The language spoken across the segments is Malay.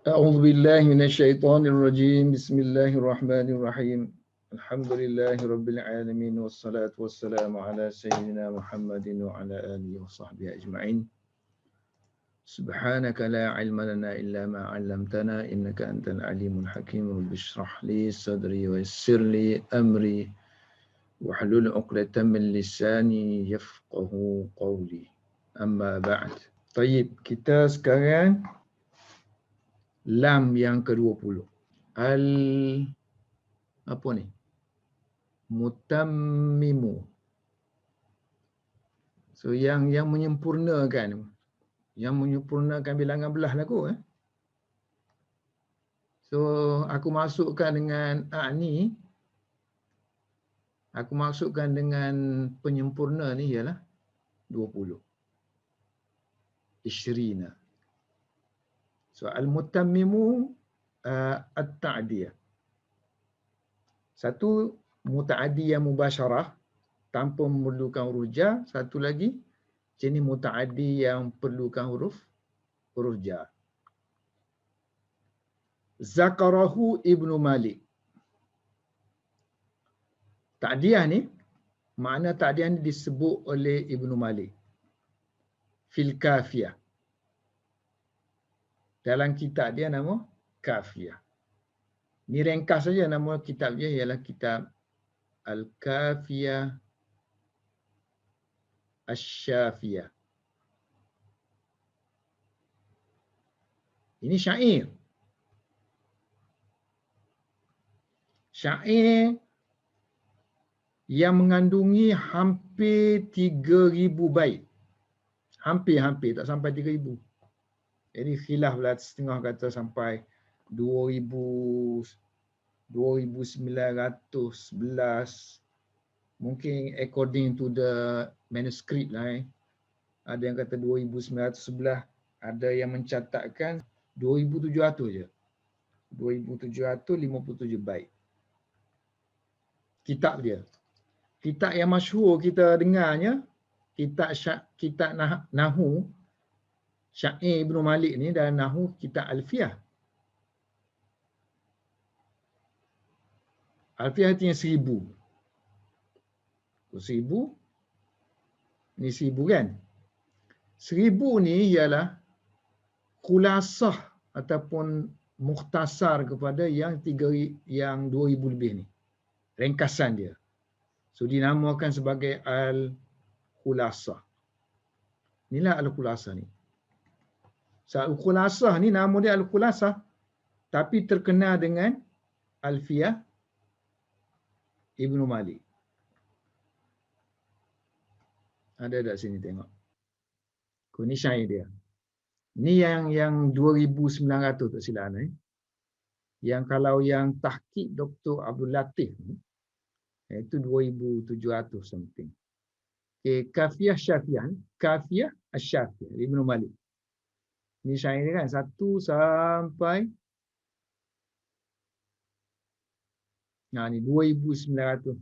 أعوذ بالله من الشيطان الرجيم بسم الله الرحمن الرحيم الحمد لله رب العالمين والصلاة والسلام على سيدنا محمد وعلى آله وصحبه أجمعين سبحانك لا علم لنا إلا ما علمتنا إنك أنت العليم الحكيم رب اشرح لي صدري ويسر لي أمري واحلل عقدة من لساني يفقه قولي أما بعد. طيب, kita sekarang lam yang ke-20. Apa ni? Mutammimu. So yang menyempurnakan. Yang menyempurnakan bilangan belah lah kot. So aku masukkan dengan ni. Aku masukkan dengan penyempurna ni ialah 20. Ishrina. So al-mutammimu at-ta'diyah. Satu muta'addi yang mubasyarah tanpa memerlukan huruf jar, satu lagi jenis muta'addi yang perlukan huruf jar. Zakarahu Ibnu Malik. Ta'diyah ni, makna ta'diyah ni disebut oleh Ibnu Malik fil kafiyah. Dalam kitab dia nama Kafiyah. Ni ringkas saja, nama kitab dia ialah kitab Al-Kafiyah Asy-Syafiyah. Ini syair. Syair yang mengandungi hampir 3,000 bait. Hampir, tak sampai 3,000. Jadi khilaf lah, setengah kata sampai 2,911. Mungkin according to the manuscript lah. Ada yang kata 2,911. Ada yang mencatatkan 2,700 je. 2,757 bait. Kitab dia. Kitab yang masyhur kita dengarnya, kitab Nahu, Syair Ibnu Malik ni dalam Nahu, kitab Alfiyah. Alfiyah artinya 1,000. 1,000. Ni 1,000 kan? 1,000 ni ialah khulasah ataupun mukhtasar kepada yang 2,000 lebih ni. Ringkasan dia. So dinamakan sebagai Al-Khulasah. Inilah Al-Khulasah ni. So, Al-Khulasah ni nama dia Al-Khulasah, tapi terkenal dengan Alfiyah Ibnu Malik. Ada tak sini tengok. Ini syair dia. Ni yang 2,900 tak silap ni. Yang kalau yang tahqiq Dr. Abdul Latif ni, itu 2,700 something. Okay, Kafiyah Syafiyah, Kafiyah Asy-Syafiyah Ibnu Malik. Ni syair dia kan, 1 sampai ni 2,911.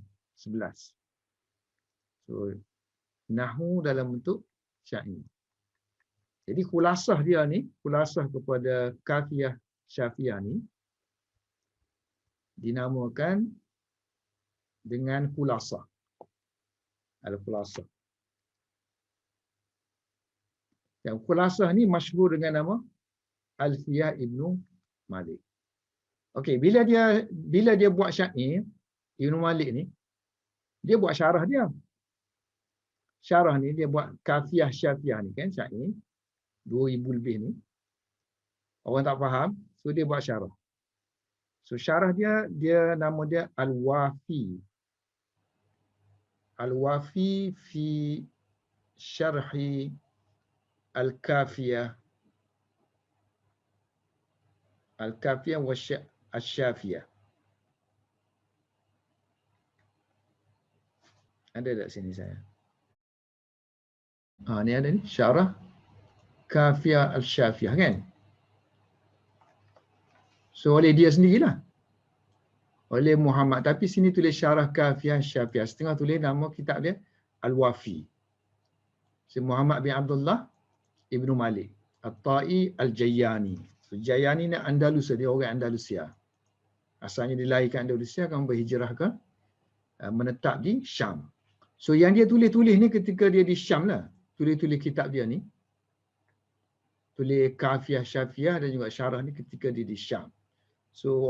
So Nahu dalam bentuk syair. Jadi khulasah dia ni, khulasah kepada Kafiyah Syafiyah ni dinamakan dengan khulasah. Al-Khulasah. Yang khulasah ni masyhur dengan nama Alfiyah Ibnu Malik. Okey, bila dia buat syair Ibnu Malik ni, dia buat syarah dia. Syarah ni dia buat Kafiyah Syafiyah ni kan, syair 2,000 lebih ni. Orang tak faham, so dia buat syarah. So syarah dia nama dia Al-Wafi. Al-Wafi fi syarhi Al-Kafiyah wa Asy-Syafiyah. Ada tak sini saya? Ni ada ni, syarah Kafiyah Al-Syafiyah kan? So oleh dia sendirilah. Oleh Muhammad. Tapi sini tulis syarah Kafiyah Syafiyah. Setengah tulis nama kitab dia Al-Wafi. Si Muhammad bin Abdullah Ibnu Malik At-Ta'i Al-Jayyani. So Jayan ni Andalus, dia orang Andalusia. Asalnya dilahirkan Andalusia, kemudian berhijrah ke menetap di Syam. So yang dia tulis-tulis ni ketika dia di Syam lah. Tulis-tulis kitab dia ni. Tulis Kafiah Syafiah dan juga Syarah ni ketika dia di Syam. So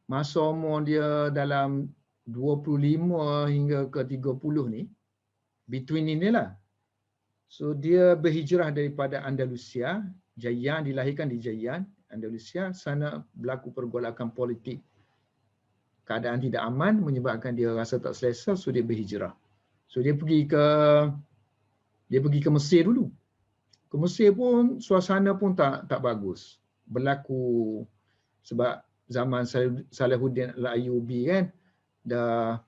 masa umur dia dalam 25 hingga ke 30 ni, between inilah. So dia berhijrah daripada Andalusia, Jayan, dilahirkan di Jayan, Andalusia, sana berlaku pergolakan politik. Keadaan tidak aman menyebabkan dia rasa tak selesa, so dia berhijrah. So dia pergi ke Mesir dulu. Ke Mesir pun suasana pun tak bagus. Berlaku sebab zaman Salahuddin Al-Ayyubi kan, dia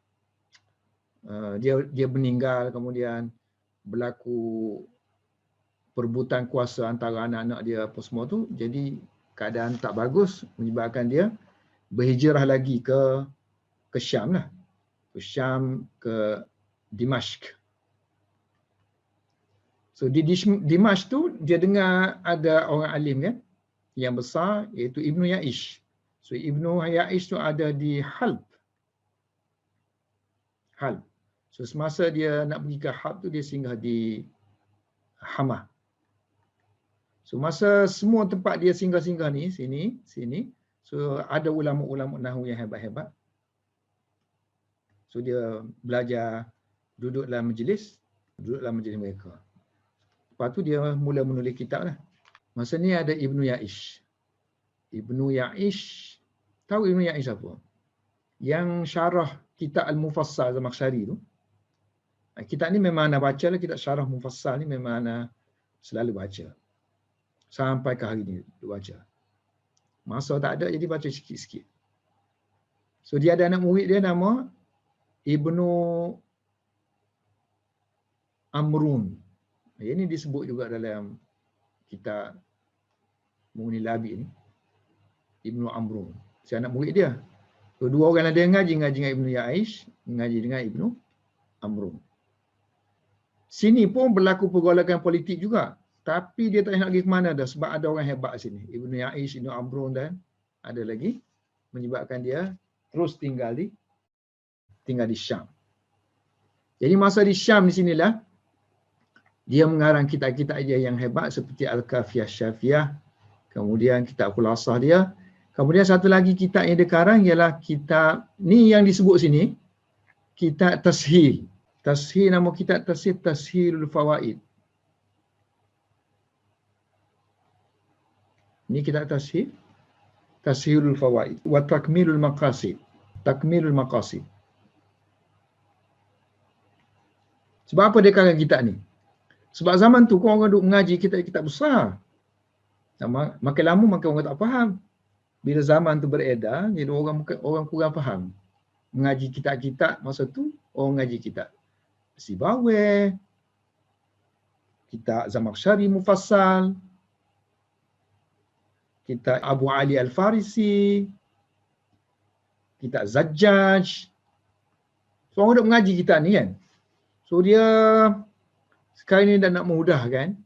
meninggal, kemudian berlaku perebutan kuasa antara anak-anak dia apa semua tu, jadi keadaan tak bagus menyebabkan dia berhijrah lagi ke Syam lah. Ke Syam, ke Dimashq. So di Dimashq tu dia dengar ada orang alim kan yang besar, iaitu Ibnu Yaish. So Ibnu Yaish tu ada di Halb. So semasa dia nak pergi ke Halb tu, dia singgah di Hama. So masa semua tempat dia singgah-singgah ni, sini, so ada ulama-ulama nahwu yang hebat-hebat. So dia belajar, duduk dalam majlis mereka. Lepas tu dia mula menulis kitab lah. Masa ni ada Ibnu Yaish. Tahu Ibnu Yaish apa? Yang syarah kitab Al-Mufassal Zamakhsyari tu. Kitab ni memang Ana baca lah, kitab syarah Mufassal ni memang Ana selalu baca. Sampai ke hari ni baca. Masa tak ada jadi baca sikit-sikit. So dia ada anak murid dia nama Ibnu Amrun. Ini disebut juga dalam kitab Mughni Labi ni. Ibnu Amrun. Si anak murid dia. So dua orang ada yang ngaji dengan Ibnu Yaish, ngaji dengan Ibnu Amrun. Sini pun berlaku pergolakan politik juga. Tapi dia tak nak pergi ke mana dah sebab ada orang hebat sini. Ibnu Yaish, Ibnu Amrun dan ada lagi menyebabkan dia terus tinggal di Syam. Jadi masa di Syam di sinilah dia mengarang kitab-kitab dia yang hebat seperti Al-Kafiah Syafiah, kemudian kitab Khulasah dia. Kemudian satu lagi kitab yang dia karang ialah kitab ni yang disebut sini, kitab Tashil. Tashil, nama kitab Tashil, Tashilul Fawaid. Ni kitab Tashil, Tashilul Fawaid wa Takmilul Maqasid. Takmilul Maqasid. Sebab apa dia karang kitab ni? Sebab zaman tu orang duk mengaji kitab-kitab besar. Makin lama makin orang tak faham. Bila zaman tu beredar, jadi orang kurang faham. Mengaji kitab-kitab masa tu, orang mengaji kitab Sibawayh, kitab Zamakhsyari Mufassal, kitab Abu Ali Al-Farisi, kitab Zajjaj. So orang duk mengaji kitab ni kan. So dia sekarang ni dah nak memudahkan.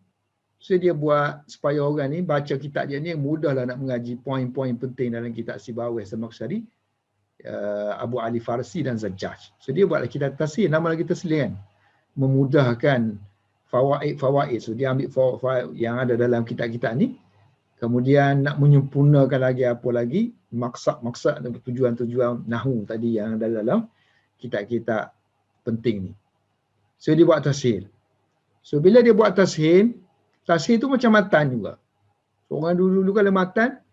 So dia buat supaya orang ni baca kitab dia ni mudahlah nak mengaji poin-poin penting dalam kitab Sibawayh, Zamakhsyari, Abu Ali Farsi dan Zajjaj. So dia buatlah kitab Tashil, nama lagi Tashil kan. Memudahkan fawaid. So dia ambil fawaid yang ada dalam kitab-kitab ni. Kemudian nak menyempurnakan lagi apa lagi maksud dan tujuan-tujuan nahwu tadi yang ada dalam kitab-kitab penting ni. So dia buat Tashil. So bila dia buat Tashil tu macam matan juga. So, orang dulu kalau matan,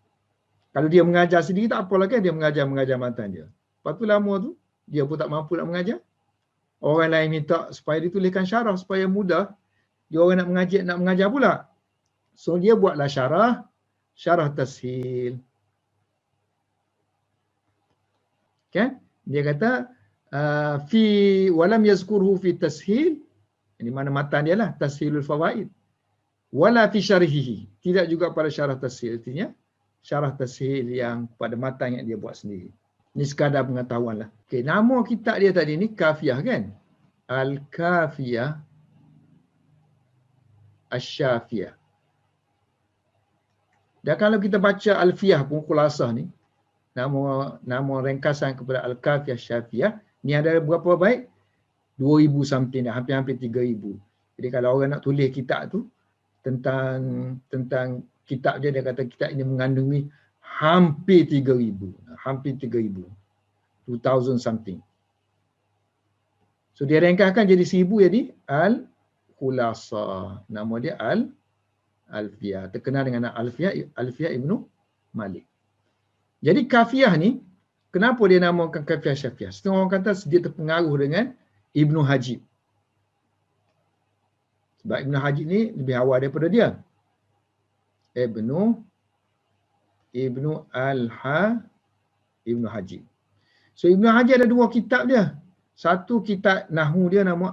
kalau dia mengajar sendiri tak apalah kan, dia mengajar matan dia. Lepas tu lama tu, dia pun tak mampu nak mengajar. Orang lain minta supaya dituliskan syarah supaya mudah. Dia orang nak mengajar pula. So dia buatlah syarah Tashil. Kan? Dia kata fi walam yazkurhu fi Tashil. Ini mana matan dia lah, Tashilul Fawaid. Wala fi syarihihi, tidak juga pada syarah Tashil, artinya syarah Tashil yang pada matan yang dia buat sendiri. Ini sekadar pengetahuan lah. Okay, nama kitab dia tadi ni Kafiah kan? Al-Kafiah Asy-Syafiyah. Dan kalau kita baca Alfiyah pun Khulasah ni, nama ringkasan kepada Al-Kafiyah Syafiyah, ni ada berapa baik? 2,000 something dah, hampir-hampir 3,000. Jadi kalau orang nak tulis kitab tu tentang kitab dia kata kitab ini mengandungi hampir 3,000. Hampir 3,000. 2,000 something. So dia ringkaskan jadi 1,000 jadi Al-Khulasah. Nama dia Alfiyah. Terkenal dengan Alfiyah Ibnu Malik. Jadi kafiyah ni, kenapa dia namakan kafiyah Syafiyah? Setengah orang kata dia terpengaruh dengan Ibnu Hajib. Sebab Ibnu Hajib ni lebih awal daripada dia. Ibnu Ibnu Hajib. So Ibnu Hajib ada 2 kitab dia. Satu kitab Nahwu dia nama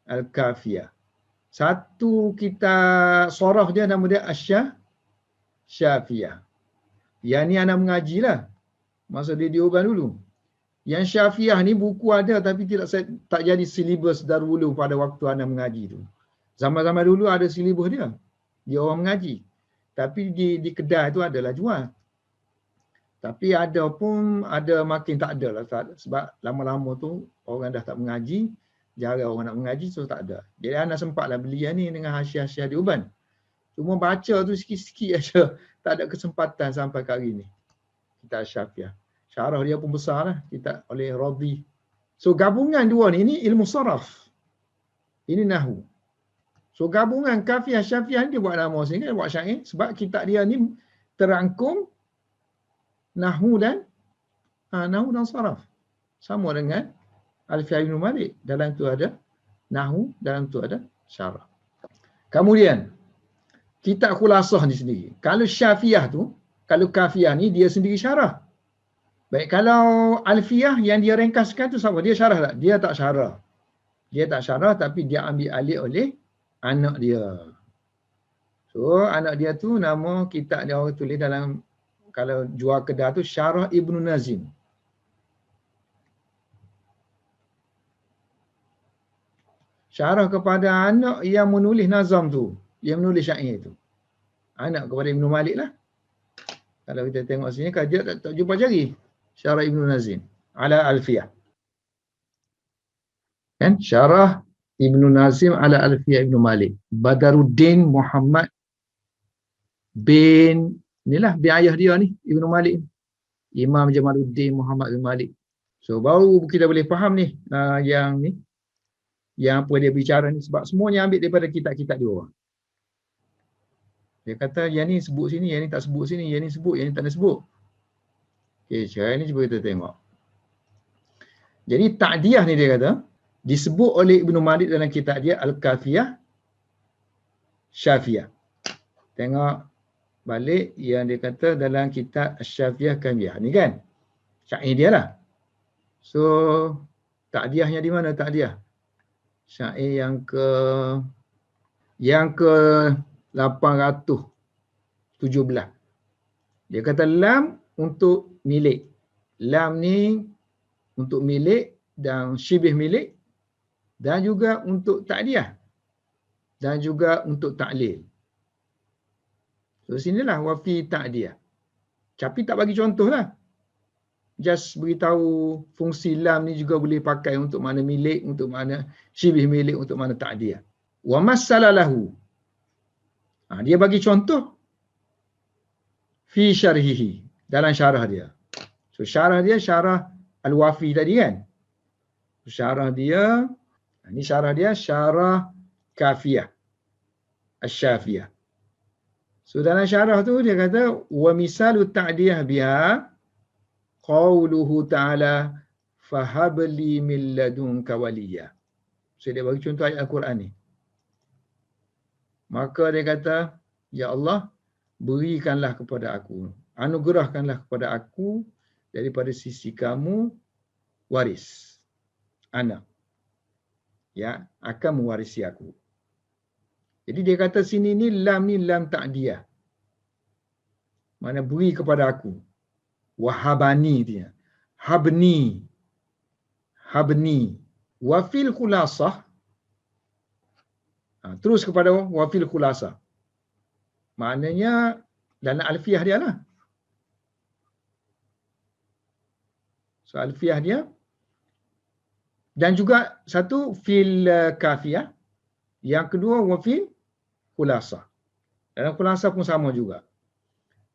Al-Kafiyah. Satu kitab Sorah dia nama dia Syafiyah. Yang ni anak mengaji lah. Masa dia diuban dulu. Yang Syafiyah ni buku ada tapi tak jadi silibus dahulu pada waktu anak mengaji tu. Zaman-zaman dulu ada silibus dia. Dia orang mengaji. Tapi di kedai tu adalah jual. Tapi ada makin tak ada lah. Sebab lama-lama tu orang dah tak mengaji. Jarang orang nak mengaji, so tak ada. Jadi anak sempatlah beli yang ni dengan hasiah-hasiah diuban. Cuma baca tu sikit-sikit aja. Tak ada kesempatan sampai ke hari ni. Kitab Syafiyah. Syarah dia pun besar lah. Kitab oleh Radhi. So gabungan dua ni, ini ilmu saraf. Ini Nahwu. So gabungan Kafiyah Syafiyah ni dia buat nama sini, dia buat syair. Sebab kitab dia ni terangkum Nahwu dan saraf. Sama dengan Alfiyah Ibnu Malik. Dalam tu ada Nahwu, dalam tu ada syarah. Kemudian kitab Khulasah ni sendiri. Kalau Syafiyah tu, kalau Kafiyah ni dia sendiri syarah. Baik, kalau Alfiyah yang dia ringkaskan tu sama, dia syarah tak? Dia tak syarah. Dia tak syarah tapi dia ambil alih oleh anak dia. So anak dia tu nama kitab dia orang tulis dalam kalau jual kedai tu Syarah Ibnu Nazim. Syarah kepada anak yang menulis nazam tu, yang menulis syair tu. Anak kepada Ibnu Malik lah. Kalau kita tengok sini, kajian tak jumpa jari. Syarah Ibnu Nazim ala Alfiyah. Kan? Syarah Ibnu Nazim ala Alfiyah Ibnu Malik. Badaruddin Muhammad bin, inilah bin ayah dia ni, Ibnu Malik. Imam Jamaluddin Muhammad bin Malik. So baru kita boleh faham ni, yang ni. Yang apa dia bicara ni. Sebab semuanya ambil daripada kitab-kitab dia orang. Dia kata yang ni sebut sini, yang ni tak sebut sini, yang ni sebut, yang ni tak nak sebut. Okay, cara ni cuba kita tengok. Jadi ta'diyah ni dia kata, disebut oleh Ibnu Malik dalam kitab dia Al-Kafiyah Syafiyah. Tengok balik yang dia kata dalam kitab Syafiyah Kamiyah. Ni kan? Syair dia lah. So, ta'diyahnya di mana ta'diyah? Syair yang ke 817. Dia kata lam untuk milik. Lam ni untuk milik dan syibih milik dan juga untuk ta'diyah dan juga untuk ta'lil. So sinilah wafi ta'diyah. Tapi tak bagi contoh lah. Just beritahu fungsi lam ni juga boleh pakai untuk mana milik, untuk mana syibih milik, untuk mana ta'diyah. Wa massalalahu. Dia bagi contoh fi syarhihi, dalam syarah dia. So syarah dia syarah Al-Wafi tadi kan. Syarah dia, ini syarah dia syarah Kafiyah Asy-Syafiyah. So dalam syarah tu dia kata wa misalu ta'diyah biha qauluhu ta'ala fahabli min ladunka waliya. So dia bagi contoh ayat Al-Quran ni. Maka dia kata, ya Allah, berikanlah kepada aku, anugerahkanlah kepada aku daripada sisi kamu waris, anak. Ya, akan mewarisi aku. Jadi dia kata sini ni lam ta'diyah. Mana beri kepada aku. Wahabani dia. Habni. Wafil khulasah. Terus kepada wafil khulasah. Maknanya dalam alfiah dia lah. So alfiah dia. Dan juga satu fil kafiyah. Yang kedua wafil khulasah. Dalam khulasah pun sama juga.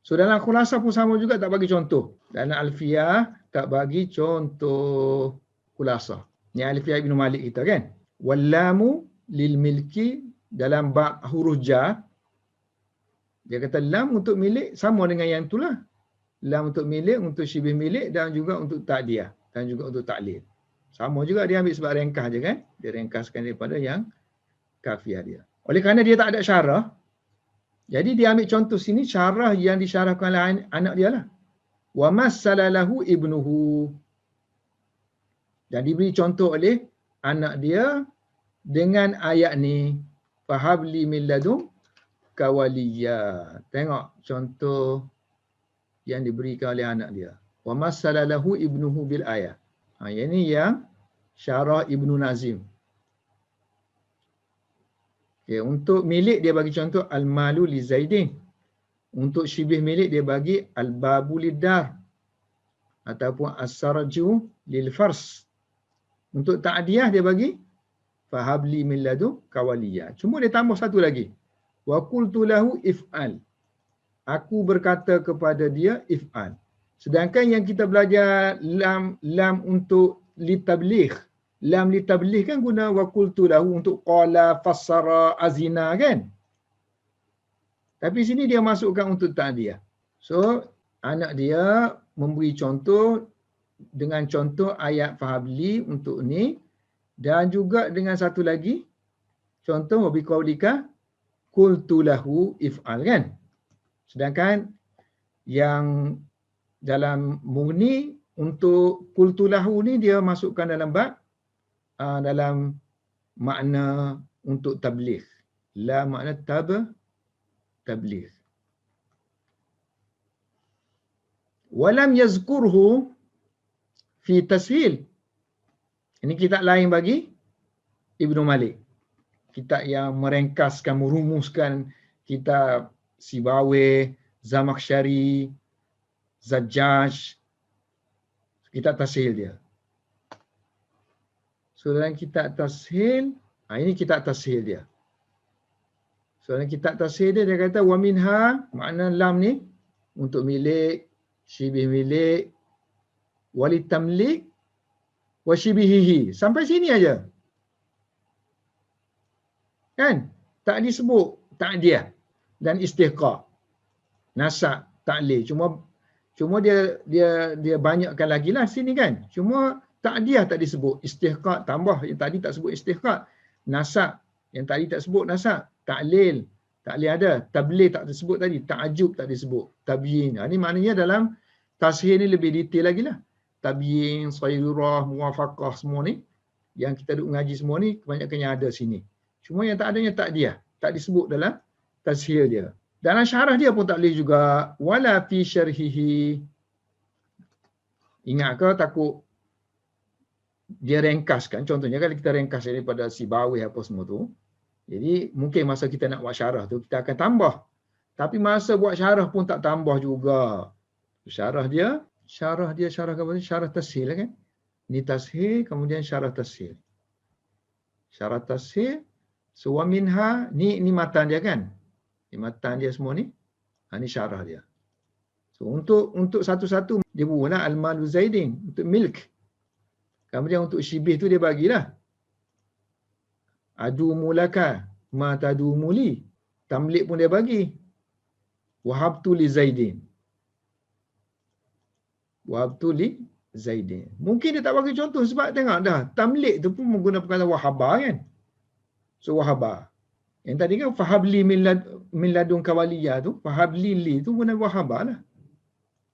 So dalam khulasah pun sama juga, tak bagi contoh. Dalam alfiah tak bagi contoh khulasah. Ni alfiah Ibn Malik kita kan. Wallamu lil milki dalam bab huruf jar. Dia kata lam untuk milik sama dengan yang itulah. Lam untuk milik, untuk syibih milik dan juga untuk ta'diyah dan juga untuk ta'lil. Sama juga dia ambil sebab ringkas je kan. Dia ringkaskan daripada yang kafiyah dia. Oleh kerana dia tak ada syarah, jadi dia ambil contoh sini syarah yang disyarahkan oleh anak dia lah. Wa massalalahu ibnuhu. Dan diberi contoh oleh anak dia dengan ayat ni. Fahabli min ladun kawaliya. Tengok contoh yang diberikan oleh anak dia. Wa massalalahu ibnuhu bil ayat. Yang ni yang syarah Ibnu Nazim. Okay, untuk milik dia bagi contoh al-malu li Zaidin. Untuk syibih milik dia bagi al-babu lidar ataupun as-sarju lil fars. Untuk ta'diyah dia bagi fahabli min ladu kawaliya. Cuma dia tambah satu lagi. Wa qultu lahu if'al. Aku berkata kepada dia if'al. Sedangkan yang kita belajar lam untuk litabligh. Lam litabligh kan guna wa qultu lahu untuk qala fassara azina kan. Tapi sini dia masukkan untuk ta'diyah. So anak dia memberi contoh dengan contoh ayat fahabli untuk ni dan juga dengan satu lagi contoh wa biqaulika qultu lahu if'al kan. Sedangkan yang dalam Mughni untuk qultu lahu ni dia masukkan dalam bab dalam makna untuk tabligh. La makna tabligh. Walam yazkurhu fi tashil. Ini kitab lain bagi Ibnu Malik. Kitab yang merengkaskan, merumuskan kitab Sibawayh, Zamakhsyari, Zajjaj, kitab tashil dia. So dalam kitab tashil, ini kitab tashil dia. So dalam kitab tashil dia, dia kata wa minha, makna lam ni untuk milik, syibih milik, walid tamlik, wa syibihihi. Sampai sini aja. Kan? Tak disebut ta'diyah dan istihqaq. Nasab, ta'lil. Cuma dia banyakkan lagi lah sini kan. Cuma ta'diyah tak disebut. Istihqaq tambah. Yang tadi tak sebut istihqaq. Nasab. Yang tadi tak sebut nasab. Ta'lil. Ta'lil ada. Tabligh tak disebut tadi. Ta'ajub tak disebut. Tabyin. Ini maknanya dalam tashil ni lebih detail lagi lah. Tabyin, sayrurah, muwafaqah semua ni. Yang kita duk mengaji semua ni kebanyakannya ada sini. Cuma yang tak adanya ta'diyah. Tak disebut dalam tashil dia. Dalam syarah dia pun tak boleh juga. Wala fi syarhihi. Ingat ke takut dia ringkaskan. Contohnya kalau kita ringkas daripada Sibawayh apa semua tu. Jadi mungkin masa kita nak buat syarah tu kita akan tambah. Tapi masa buat syarah pun tak tambah juga. Syarah dia apa? Syarah tashil kan. Ni tashil kemudian syarah tashil. Syarah tashil. So wa minha ni matan dia kan. Matan dia semua ni. Ni syarah dia. So untuk satu-satu dia buatlah al-malu Zaidin untuk milk. Kemudian untuk syibih tu dia bagilah. Adu mulaka ma tadu muli. Tamlik pun dia bagi. Wahabtu li Zaidin. Wahabtu li Zaidin. Mungkin dia tak bagi contoh sebab tengok dah tamlik tu pun menggunakan perkataan wahaba kan. So wahaba. Yang tadi kan fahabli min ladun kawaliyah tu, fahabli li tu guna wahaba lah.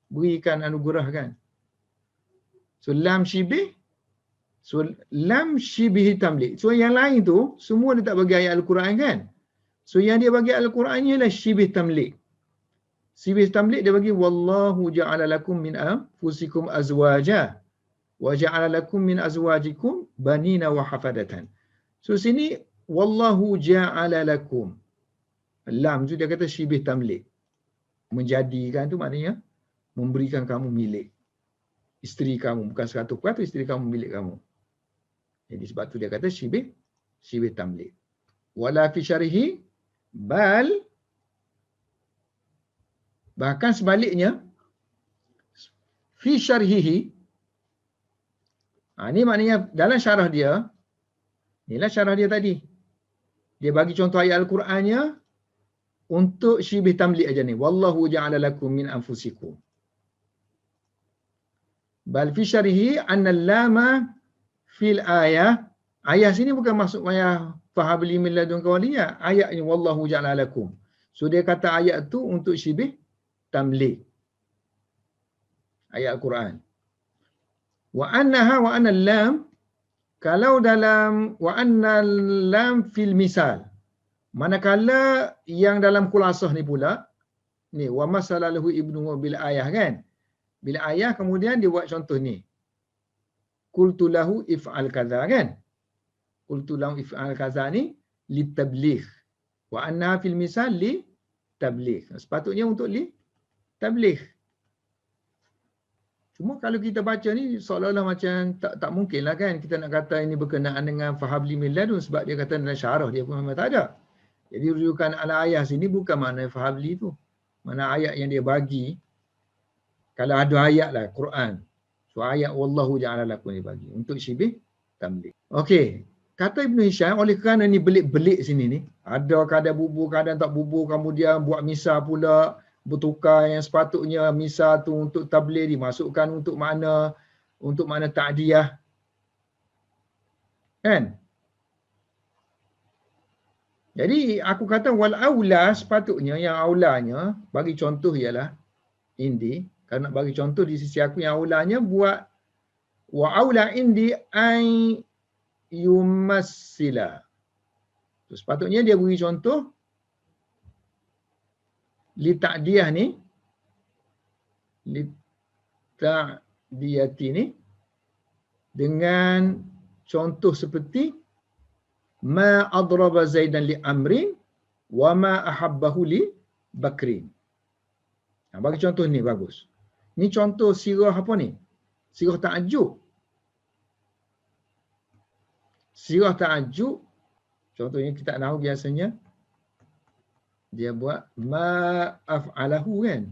Berikan anugerah kan. So lam syibih. So lam syibih tamlik. So yang lain tu semua dia tak bagi ayat Al-Quran kan. So yang dia bagi Al-Quran ni ialah syibih tamlik. Syibih tamlik dia bagi wallahu ja'ala lakum min anfusikum azwaja wa ja'ala lakum min azwajikum banina wa hafadatan. So sini wallahu ja'ala lakum. Lam tu dia kata syibih tamlik. Menjadikan tu maknanya memberikan kamu milik. Isteri kamu, bukan 100% isteri kamu milik kamu. Jadi sebab tu dia kata syibih tamlik. Wala fi syarihi bal, bahkan sebaliknya, fi syarhihi, ni maknanya dalam syarah dia, inilah syarah dia tadi. Dia bagi contoh ayat Al-Qurannya untuk syibih tamlik aja ni. Wallahu ja'ala lakum min anfusikum. Bal fi syarhihi anna lama fil ayah. Ayah sini bukan maksud ayah fahabli min ladunka waliya. Ayat ni wallahu ja'ala lakum. So dia kata ayat tu untuk syibih tamlik. Ayat Al-Quran. Wa annaha wa anna lam, kalau dalam wa anna lam fil misal, manakala yang dalam kulasah ni pula, ni wa masalahu ibnu bil ayah kan, bila ayah kemudian dia buat contoh ni, qultu lahu if'al kaza kan, qultu lahu if'al kaza ni li tabligh, wa annaha fil misal li tabligh, sepatutnya untuk li tabligh. Cuma kalau kita baca ni seolah-olah macam tak mungkin lah kan kita nak kata ini berkenaan dengan fahabli min ladun, sebab dia kata dalam syarah dia pun memang tak ada. Jadi rujukan ala ayah sini bukan makna fahabli tu. Mana ayat yang dia bagi, kalau ada ayat lah Quran. So ayat wallahu ja'ala lakum dia bagi untuk syibih tamlik. Okey, kata Ibn Hisham, oleh kerana ni belik-belik sini ni, ada kadang bubur, kadang tak bubur, kemudian buat misal pula, bertukar yang sepatutnya misal tu untuk tabligh dimasukkan untuk makna ta'diyah. Kan? Jadi aku kata wal aula, sepatutnya yang aulanya bagi contoh ialah indi, kalau nak bagi contoh di sisi aku yang aulanya buat wa aula indi ay yumassila. So, sepatutnya dia beri contoh li ta'diyah ni, li ta'diyati ni dengan contoh seperti ma adraba zaidan li amrin wa ma ahabbahu li bakrin. Bagi contoh ni bagus. Ni contoh sirah apa ni? Sirah ta'ajub. Sirah ta'ajub, contohnya kita tahu biasanya dia buat ma af'alahu kan.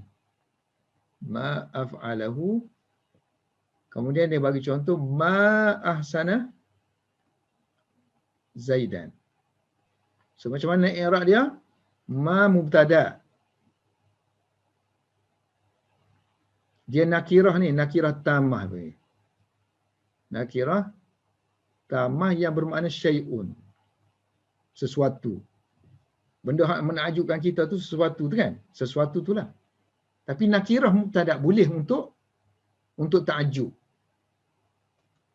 Ma af'alahu. Kemudian dia bagi contoh ma ahsana Zaidan. So macam mana i'rab dia? Ma mubtada. Dia nakirah ni, nakirah tamah ni. Nakirah tamah yang bermakna syai'un. Sesuatu. Benda yang menakjubkan kita tu sesuatu tu kan? Sesuatu tu lah. Tapi nakirah mubtada boleh untuk ta'ajub.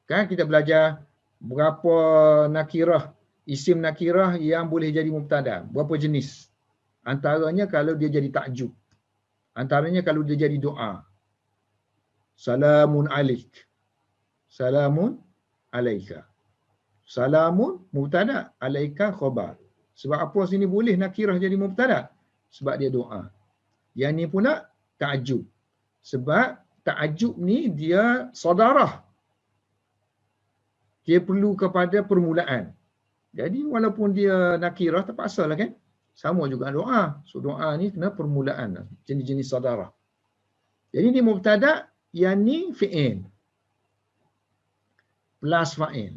Kan kita belajar berapa nakirah, isim nakirah yang boleh jadi mubtada, berapa jenis. Antaranya kalau dia jadi ta'jub. Antaranya kalau dia jadi doa. Salamun alaik. Salamun alaika. Salamun mubtada, alaika khabar. Sebab apa sini boleh nakirah jadi mubtada? Sebab dia doa. Yang ni pula ta'jub. Sebab ta'jub ni dia sadarah. Dia perlu kepada permulaan. Jadi walaupun dia nakirah terpaksa lah kan. Sama juga doa. So doa ni kena permulaan. Jenis-jenis sadarah. Jadi ni mubtada, yang ni fi'il. Plus fa'il.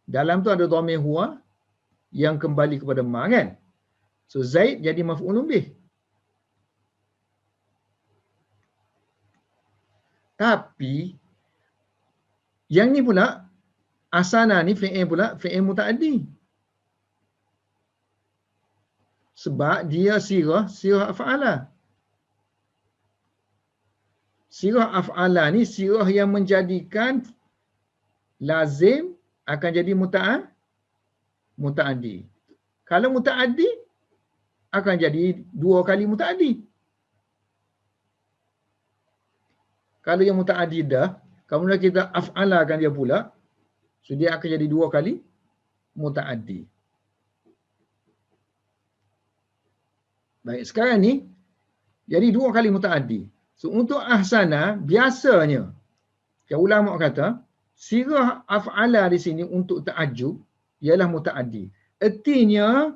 Dalam tu ada dhamir huwa yang kembali kepada ma kan. So Zaid jadi maf'ulun bih. Tapi yang ni pula asana ni fi'il pula fi'il muta'addi. Sebab dia sirah af'ala. Sirah af'ala ni sirah yang menjadikan lazim akan jadi muta'addi. Kalau muta'addi akan jadi 2 kali muta'addi. Kalau yang muta'addi dah, kemudian kita af'alakan dia pula, so dia akan jadi 2 kali muta'addi. Baik, sekarang ni jadi 2 kali mutaaddi. So untuk ahsana biasanya yang ulama kata sirah af'ala di sini untuk ta'ajjub ialah mutaaddi. Ertinya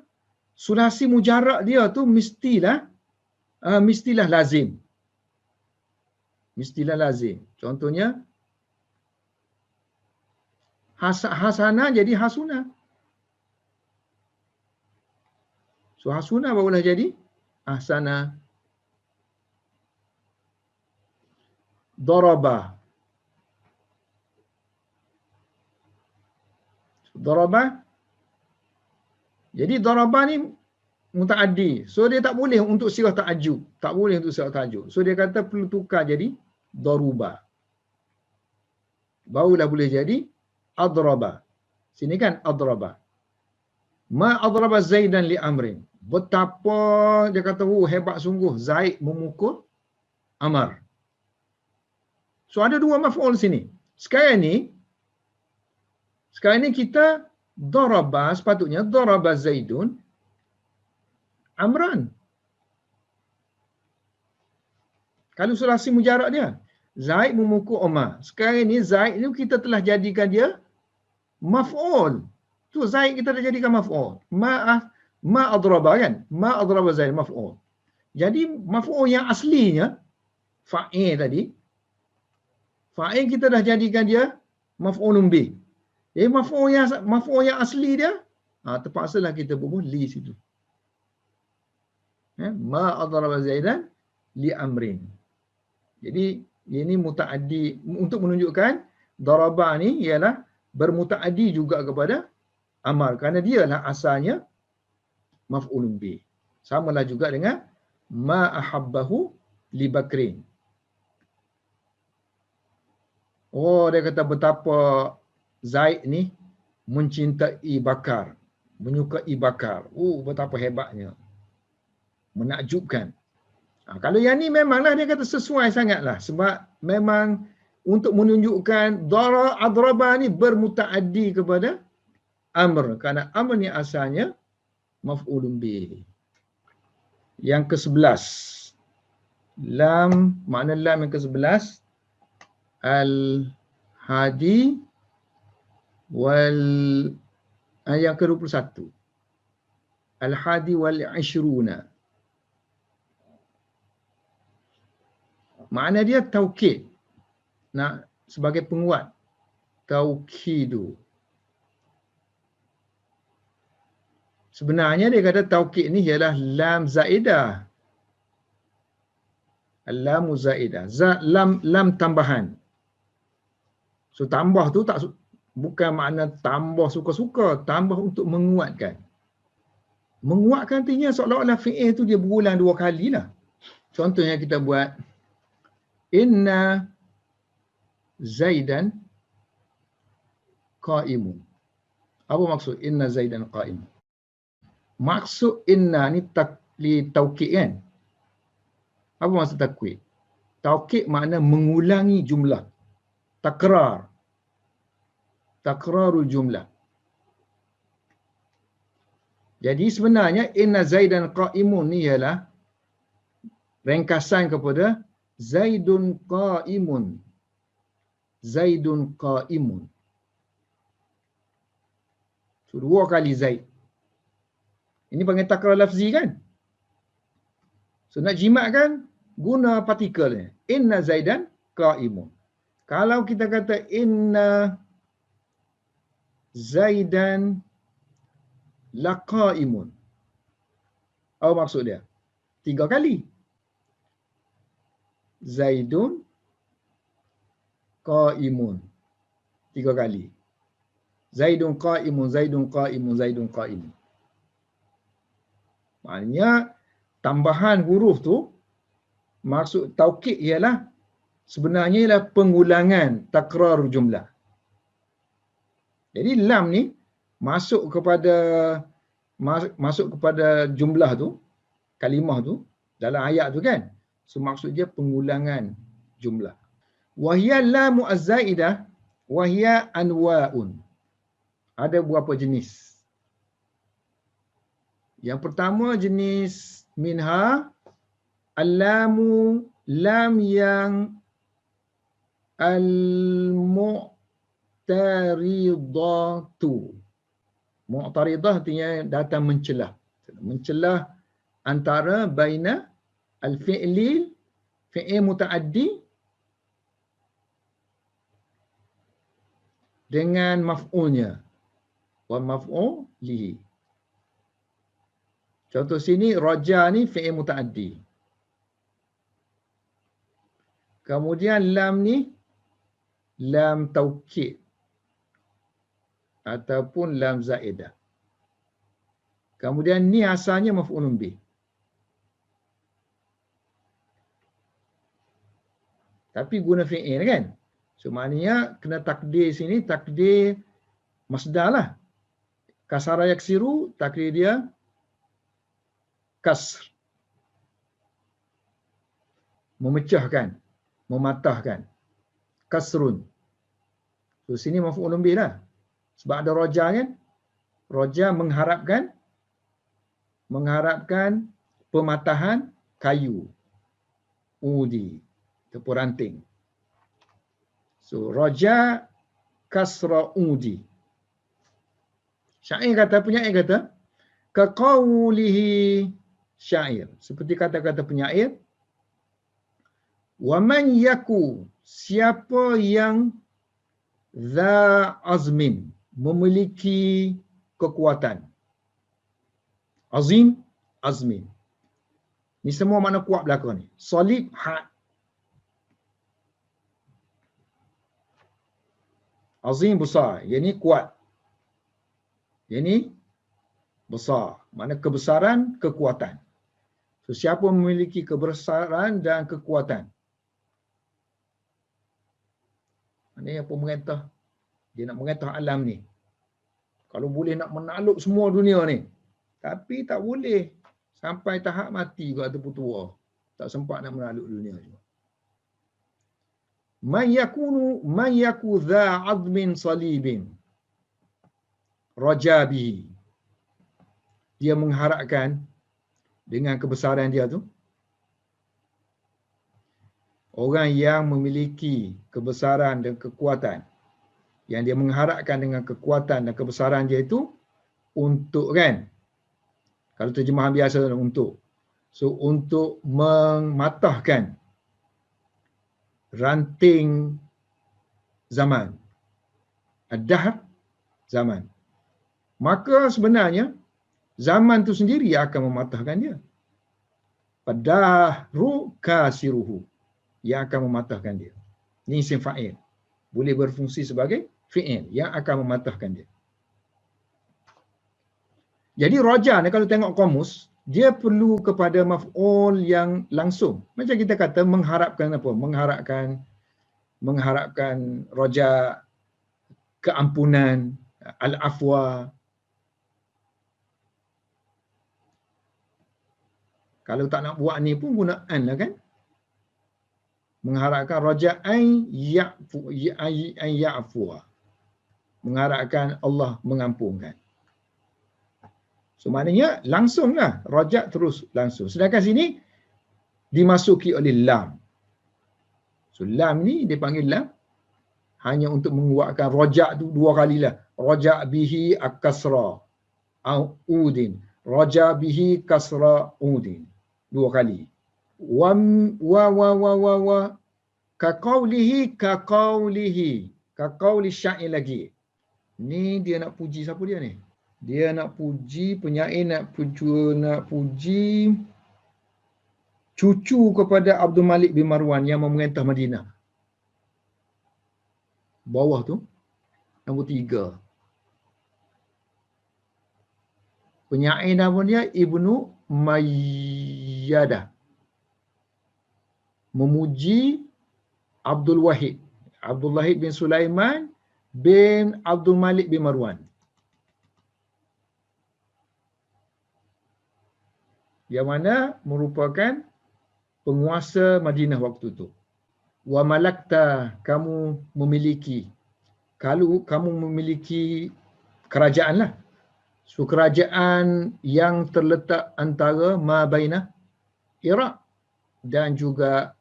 sulasi mujarrad dia tu mestilah lazim. Mestilah lazim. Contohnya hasana jadi hasuna. So hasuna barulah jadi ahsana. Daraba. Daraba. Jadi daraba ni mutaaddi. So dia tak boleh untuk sirah ta'ajjub. Tak boleh untuk sirah ta'ajjub. So dia kata perlu tukar jadi daruba. Barulah boleh jadi adraba. Sini kan adraba. Ma adraba Zaidan li amrin. Betapa dia kata hebat sungguh Zaid memukul Amar. So ada 2 maf'ul sini. Sekarang ni kita daraba, sepatutnya daraba Zaidun Amran. Kalau sulasi mujarrad dia, Zaid memukul Umar. Sekarang ni Zaid ni kita telah jadikan dia maf'ul. Tu Zaid kita dah jadikan maf'ul. Ma adraba kan? Ma adraba Zaid maf'ul. Jadi maf'ul yang aslinya fa'il tadi, fa'il kita dah jadikan dia maf'ulun bih. Jadi maf'ul yang asli dia terpaksalah kita bubuh li situ. Ma adraba Zaidan li amrin. Jadi ini mutaaddi untuk menunjukkan daraba ni ialah bermutaaddi juga kepada Amar kerana dialah asalnya maf'ulun bih. Samalah juga dengan ma ahabbahu li Bakrin. Oh, dia kata betapa Zaid ni mencintai Bakar, menyukai Bakar. Oh, betapa hebatnya. Menakjubkan. Kalau yang ni memanglah dia kata sesuai sangatlah sebab memang untuk menunjukkan adraba ni bermutaaddi kepada amr kerana amr ni asalnya maf'ulun bih. Yang ke-11 lam, makna lam yang ke-11 al-hadi wal yang ke-21 al-hadi wal 20. Makna dia taukid. Nak sebagai penguat. Taukidu. Sebenarnya dia kata taukid ni ialah lam zaidah. Lamu zaidah. Lam tambahan. So tambah tu bukan makna tambah suka-suka, tambah untuk menguatkan. Menguatkan artinya seolah-olah fi'il tu dia berulang 2 kali lah. Contohnya kita buat inna Zaidan qa'imun. Apa maksud inna Zaidan qa'imun? Maksud inna ni taukid kan? Apa maksud taukid? Taukid makna mengulangi jumlah. Takrar. Takrarul jumlah. Jadi sebenarnya inna Zaidan qa'imun ni ialah ringkasan kepada Zaidun qa'imun. Zaidun qa'imun. So 2 kali Zaid. Ini panggil takrar lafzi kan? So nak jimat kan guna partikel ni. Inna Zaidan qa'imun. Kalau kita kata inna Zaidan laqa'imun. Apa maksud dia? 3 kali. Zaidun qa'imun. 3 kali. Zaidun qa'imun, Zaidun qa'imun, Zaidun qa'imun. Maknanya tambahan huruf tu maksud taukid ialah sebenarnya ialah pengulangan takrar jumlah. Jadi lam ni masuk kepada jumlah tu, kalimah tu dalam ayat tu kan. So maksud dia pengulangan jumlah. Wahya lamu az-zaidah wahya anwa'un. Ada beberapa jenis. Yang pertama jenis minha al-lamu, lam yang al-mu'taridatu. Mu'taridah artinya datang mencelah. Mencelah antara baina al-fi'li, fi'il muta'addi dengan maf'ulnya. Wa maf'ulihi. Contoh sini, raja ni fi'il muta'addi. Kemudian lam ni, lam taukid ataupun lam zaidah. Kemudian ni asalnya maf'ulun bih. Tapi guna fi'il kan? So maknanya kena takdir sini, takdir masdar lah. Kasara yaksiru, takdir dia kasr. Memecahkan, mematahkan. Kasrun. So sini maf'ulun bih lah. Sebab ada roja kan? Roja mengharapkan pematahan kayu. Udi. Tepuk ranting. So roja kasra udi. Syair kata, penyair kata, kaqaulihi syair. Seperti kata-kata penyair. Wa man yaku, siapa yang za azmin, memiliki kekuatan. Azim, azmin. Ni semua makna kuat belakang ni. Solid, had. Azim besar, yang ni kuat. Yang ni besar. Makna kebesaran, kekuatan. So, siapa memiliki kebesaran dan kekuatan? Maknanya pemerintah, dia nak merintah alam ni. Kalau boleh nak menakluk semua dunia ni. Tapi tak boleh. Sampai tahap mati juga ataupun tua. Tak sempat nak menakluk dunia juga. Man yaku dha azmin salibin rajabihi. Dia mengharapkan dengan kebesaran dia tu. Orang yang memiliki kebesaran dan kekuatan. Yang dia mengharapkan dengan kekuatan dan kebesaran dia itu untuk kan. Kalau terjemahan biasa untuk. So untuk mematahkan ranting zaman. Ad-dahr zaman. Maka sebenarnya zaman tu sendiri akan mematahkan dia. Padahru kasiruhu. Yang akan mematahkan dia. Ini isim fa'il. Boleh berfungsi sebagai fi'il yang akan mematahkan dia. Jadi roja ni kalau tengok kamus, dia perlu kepada maf'ul yang langsung. Macam kita kata mengharapkan apa? Mengharapkan roja keampunan, al-afwa. Kalau tak nak buat ni pun guna an lah kan? Mengharapkan roja an ya'fuwa. Mengharapkan Allah mengampunkan. So maknanya langsunglah rojak terus langsung. Sedangkan sini dimasuki oleh lam. So lam ni dipanggil lam hanya untuk menguatkan rojak tu dua kalilah. Rojak bihi akasra udin. Rojak bihi kasra udin. Dua kali. Wa kaqaulihi syair lagi. Ni dia nak puji siapa dia ni? Dia nak puji, penyair nak puji cucu kepada Abdul Malik bin Marwan yang memerintah Madinah. Bawah tu, nombor 3. Penyair nama dia Ibnu Mayyadah. Memuji Abdul Wahid. Abdul Wahid bin Sulaiman bin Abdul Malik bin Marwan. Yang mana merupakan penguasa Madinah waktu itu. Wa malakta, kamu memiliki. Kalau kamu memiliki kerajaan lah. So kerajaan yang terletak antara Mabaina Iraq dan juga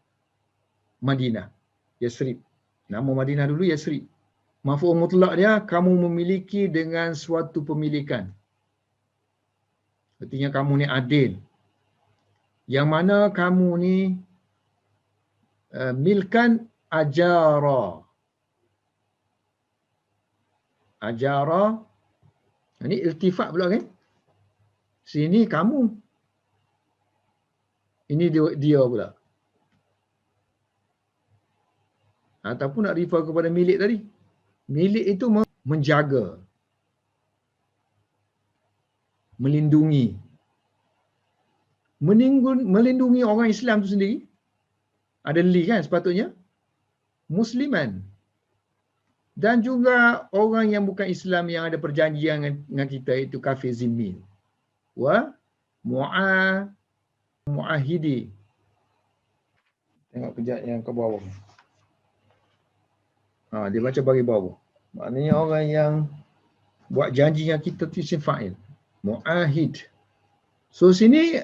Madinah, Yasrib. Nama Madinah dulu Yasrib. Maf'ul mutlak dia kamu memiliki dengan suatu pemilikan. Artinya kamu ni adil. Yang mana kamu ni milkan ajara. Ajara. Ini iltifat pula kan? Sini kamu. Ini dia pula. Ataupun nak refer kepada milik tadi. Milik itu menjaga. Melindungi. Melindungi orang Islam tu sendiri. Ada li kan sepatutnya. Musliman. Dan juga orang yang bukan Islam yang ada perjanjian dengan kita, itu kafir zimmi. Wa mu'ahidi. Tengok kejap yang ke bawah. Dia baca bagi bawah. Maknanya orang yang buat janji dengan kita tu isim fa'il. Mu'ahid. So sini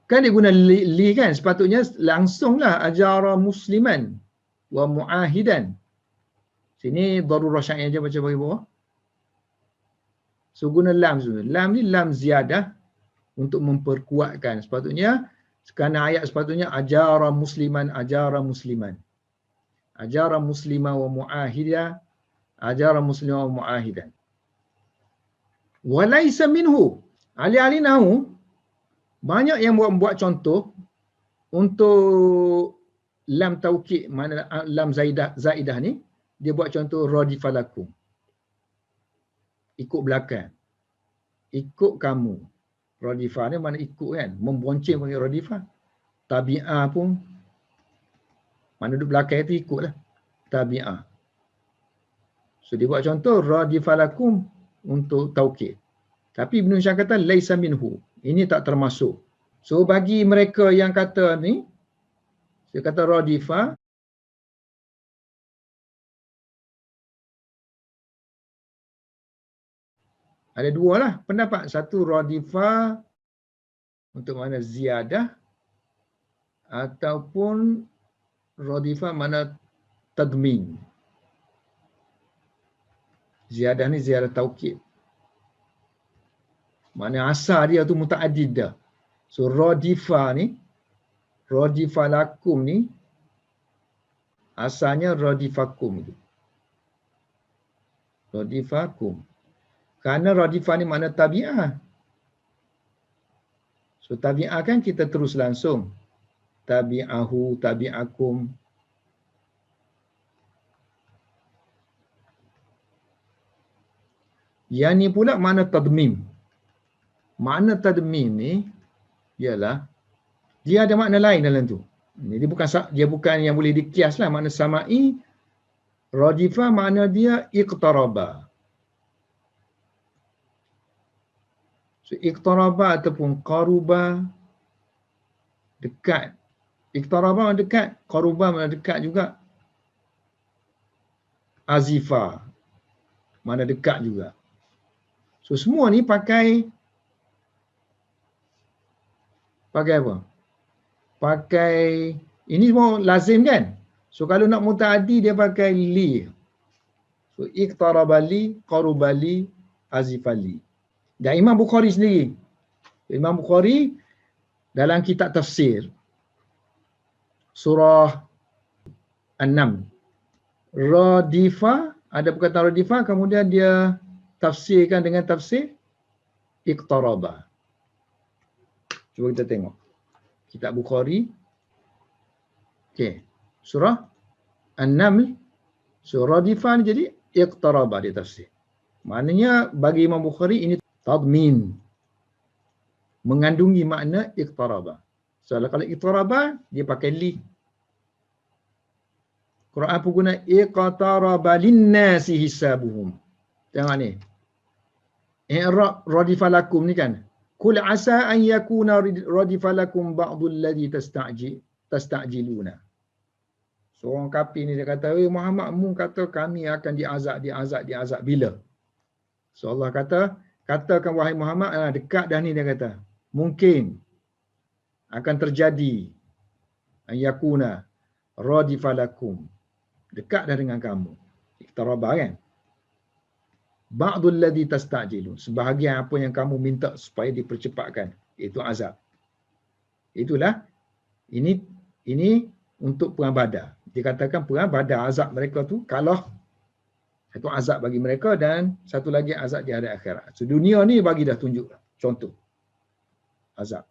kan dia guna li kan, sepatutnya langsunglah ajara musliman wa mu'ahidan. Sini darurah syai'iyah je baca bagi bawah. So guna lam tu. Lam ni lam ziyadah untuk memperkuatkan. Sepatutnya kerana ayat sepatutnya ajara musliman, ajara musliman. Ajara muslimah wa mu'ahidah, ajara muslimah wa mu'ahidan. Walaisa minhu. Ahli-ahli nahu banyak yang buat contoh untuk lam taukid, mana lam zaidah ni, dia buat contoh radifalakum. Ikut belakang. Ikut kamu. Radifah ni mana ikut kan? Membonceng panggil radifah. Tabi'ah pun mana duduk belakang itu ikutlah. Tabi'ah. So dia buat contoh radifalakum untuk taukid. Tapi Ibn Hisham kata laisa minhu. Ini tak termasuk. So bagi mereka yang kata ni, dia kata radifah, ada dua lah pendapat. Satu radifah untuk mana ziyadah, ataupun radifah mana tadmin. Ziyadah ni ziyadah taukid. Mana asal dia tu muta'addid dah. So radifah ni, radifah lakum ni, asalnya radifakum tu. Radifakum. Kerana radifah ni makna tabi'ah. So tabi'ah kan kita terus langsung. Tabi'ahu, tabi'akum. Yang ni pula makna tadmim. Makna tadmim ni ialah dia ada makna lain dalam tu. Dia bukan yang boleh dikias lah. Makna sama'i, radifah makna dia iqtaraba. So iqtaraba ataupun qaruba, dekat. Iqtaraba makna dekat, qaruba makna dekat juga. Azifa makna dekat juga. So semua ni pakai apa? Pakai, ini semua lazim kan? So kalau nak muta'addi dia pakai li. So iqtarabali, qarubali, azifali. Dan Imam Bukhari sendiri. Imam Bukhari dalam kitab tafsir surah An-Naml, radifah, ada perkataan radifah, kemudian dia tafsirkan dengan tafsir iqtaraba. Cuba kita tengok. Kitab Bukhari. Okey. Surah An-Naml. Surah radifah ni jadi iqtaraba dia tafsir. Maknanya bagi Imam Bukhari ini tadmin. Mengandungi makna iqtaraba. So kalau iqtaraba dia pakai li. Quran pun guna iqtaraba linnasi hisabuhum. Tengok ni. I'rab radifalakum ni kan. Kul asa an yakuna radifalakum ba'dul ladzi tasta'jiluna. So orang kafir ni dia kata, Muhammad mu kata kami akan diazab bila? So Allah katakan wahai Muhammad, dekat dah ni dia kata. Mungkin akan terjadi yakuna radifalakum. Dekat dah dengan kamu. Iqtaraba kan? Ba'dul ladzi tastajilun. Sebahagian apa yang kamu minta supaya dipercepatkan, itu azab. Itulah ini untuk perang Badar. Dikatakan perang Badar, azab mereka tu kalau itu azab bagi mereka, dan satu lagi azab di hari akhirat. So dunia ni bagi dah tunjuk contoh azab.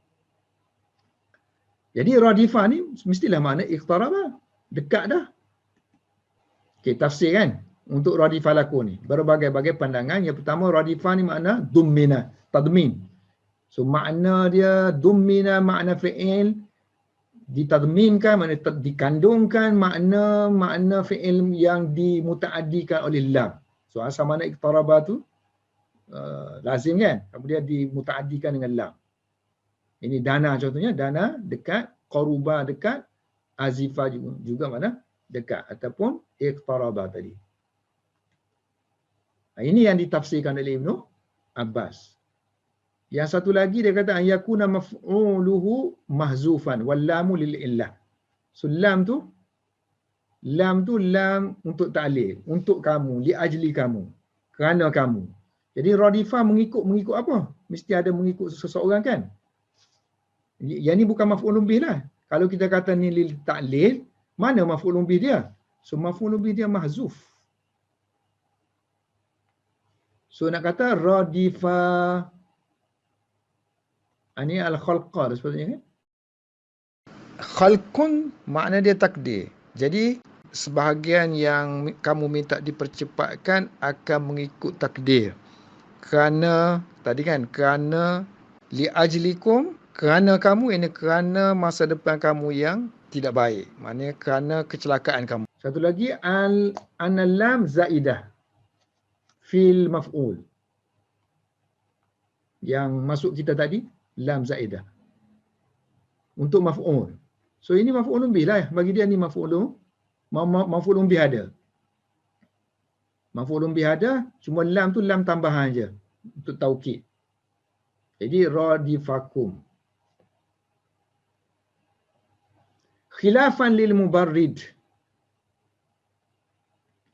Jadi radifah ni mestilah makna iqtaraba, dekat dah. Okey, tafsir kan untuk radifah laku ni. Berbagai-bagai pandangan. Yang pertama, radifah ni makna dummina, tadmin. So makna dia dummina, makna fi'il ditadminkan, makna dikandungkan, makna fi'il yang dimutaaddikan oleh lam. So asal makna iqtaraba tu lazim kan? Kemudian dimutaaddikan dengan lam. Ini dana contohnya, dana dekat, qaruba dekat, azifa juga mana dekat, ataupun iqtaraba tadi. Ini yang ditafsirkan oleh Ibnu Abbas. Yang satu lagi dia kata ayakuna maf'uluhu mahzufan wal lamu lil illah. So lam tu lam untuk ta'lil, untuk kamu, li ajli kamu, kerana kamu. Jadi radifah mengikut apa? Mesti ada mengikut seseorang kan? Yang ni bukan maf'ulun bih lah. Kalau kita kata ni lil ta'lil, mana maf'ulun bih dia? So maf'ulun bih dia mahzuf. So nak kata radifa, ini al-khalqa sepatutnya kan? Khalqun makna dia takdir. Jadi sebahagian yang kamu minta dipercepatkan akan mengikut takdir. Kerana tadi kan, kerana li ajlikum, kerana kamu, ini kerana masa depan kamu yang tidak baik. Maknanya kerana kecelakaan kamu. Satu lagi an-lam zaidah fil maf'ul. Yang masuk kita tadi lam zaidah untuk maf'ul. So ini maf'ulun bih lah. Bagi dia ni maf'ulun bih ada. Maf'ulun bih ada, cuma lam tu lam tambahan je untuk taukid. Jadi radifakum. Khilafan lil mubarrid.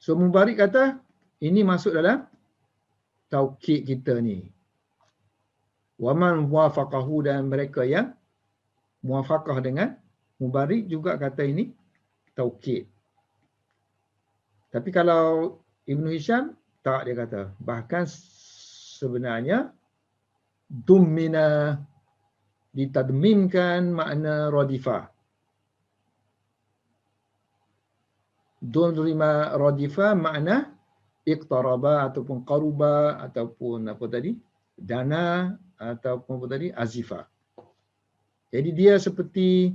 So mubarrid kata ini masuk dalam taukid kita ni. Wa man wafaqahu, dan mereka yang muwafaqah dengan mubarrid juga kata ini taukid. Tapi kalau Ibnu Hisham tak, dia kata bahkan sebenarnya dummina, ditadminkan makna radifah. Dumrima radifah makna iqtaraba ataupun qaruba ataupun apa tadi, dana ataupun apa tadi, azifa. Jadi dia seperti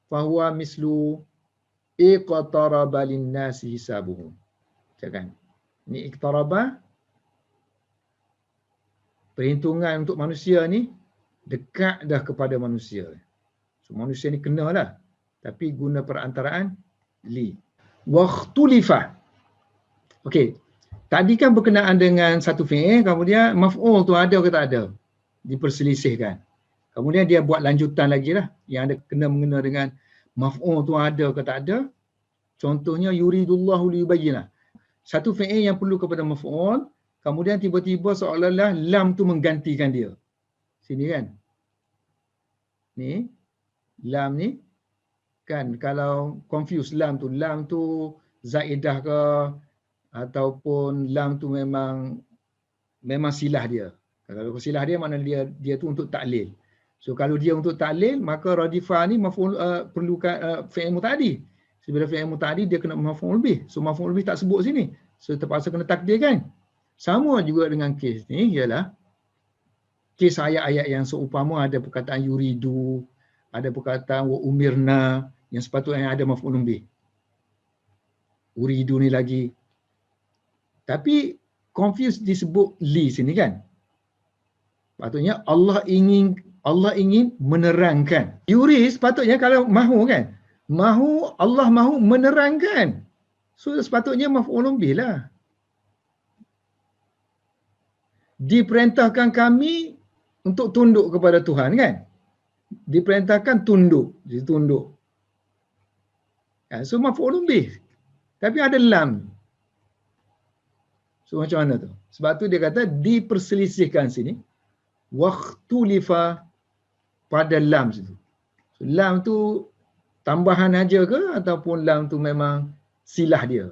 fahuwa mislu iqtaraba linnasi hisabuhum. Kan? Ini iqtaraba, perhitungan untuk manusia ni dekat dah kepada manusia. So manusia ni kenalah, tapi guna perantaraan li. Waqtulifa. Okey. Tadi kan berkenaan dengan satu fi'il, kemudian maf'ul tu ada ke tak ada? Diperselisihkan. Kemudian dia buat lanjutan lagi lah, yang ada kena-mengena dengan maf'ul tu ada ke tak ada. Contohnya yuridullahu liyubayyina. Satu fi'il yang perlu kepada maf'ul, kemudian tiba-tiba seolah-olah lam tu menggantikan dia. Sini kan. Ni lam ni kan, kalau confuse lam tu zaidah ke ataupun lam tu memang silah dia. Kalau silah dia makna dia tu untuk taklil. So kalau dia untuk taklil, maka radifah ni maf'ul perlukan fi'il muta'addi. So bila fi'il muta'addi dia kena maf'ul bih. So maf'ul bih tak sebut sini. So terpaksa kena takdir kan. Sama juga dengan kes ni ialah kes ayat-ayat yang seumpama ada perkataan yuridu, ada perkataan wa umirna yang sepatutnya ada maf'ulun bih. Uridu ni lagi. Tapi confuse disebut li sini kan. Patutnya Allah ingin menerangkan. Yuri sepatutnya kalau mahu kan. Allah mahu menerangkan. So sepatutnya maf'ulun bih lah. Diperintahkan kami untuk tunduk kepada Tuhan, kan? Diperintahkan tunduk, ditunduk. So maf'ulun bih. Tapi ada lam. So macam mana tu? Sebab tu dia kata diperselisihkan sini. Waqtulifa pada lam situ. So, lam tu tambahan aja ke ataupun lam tu memang silah dia?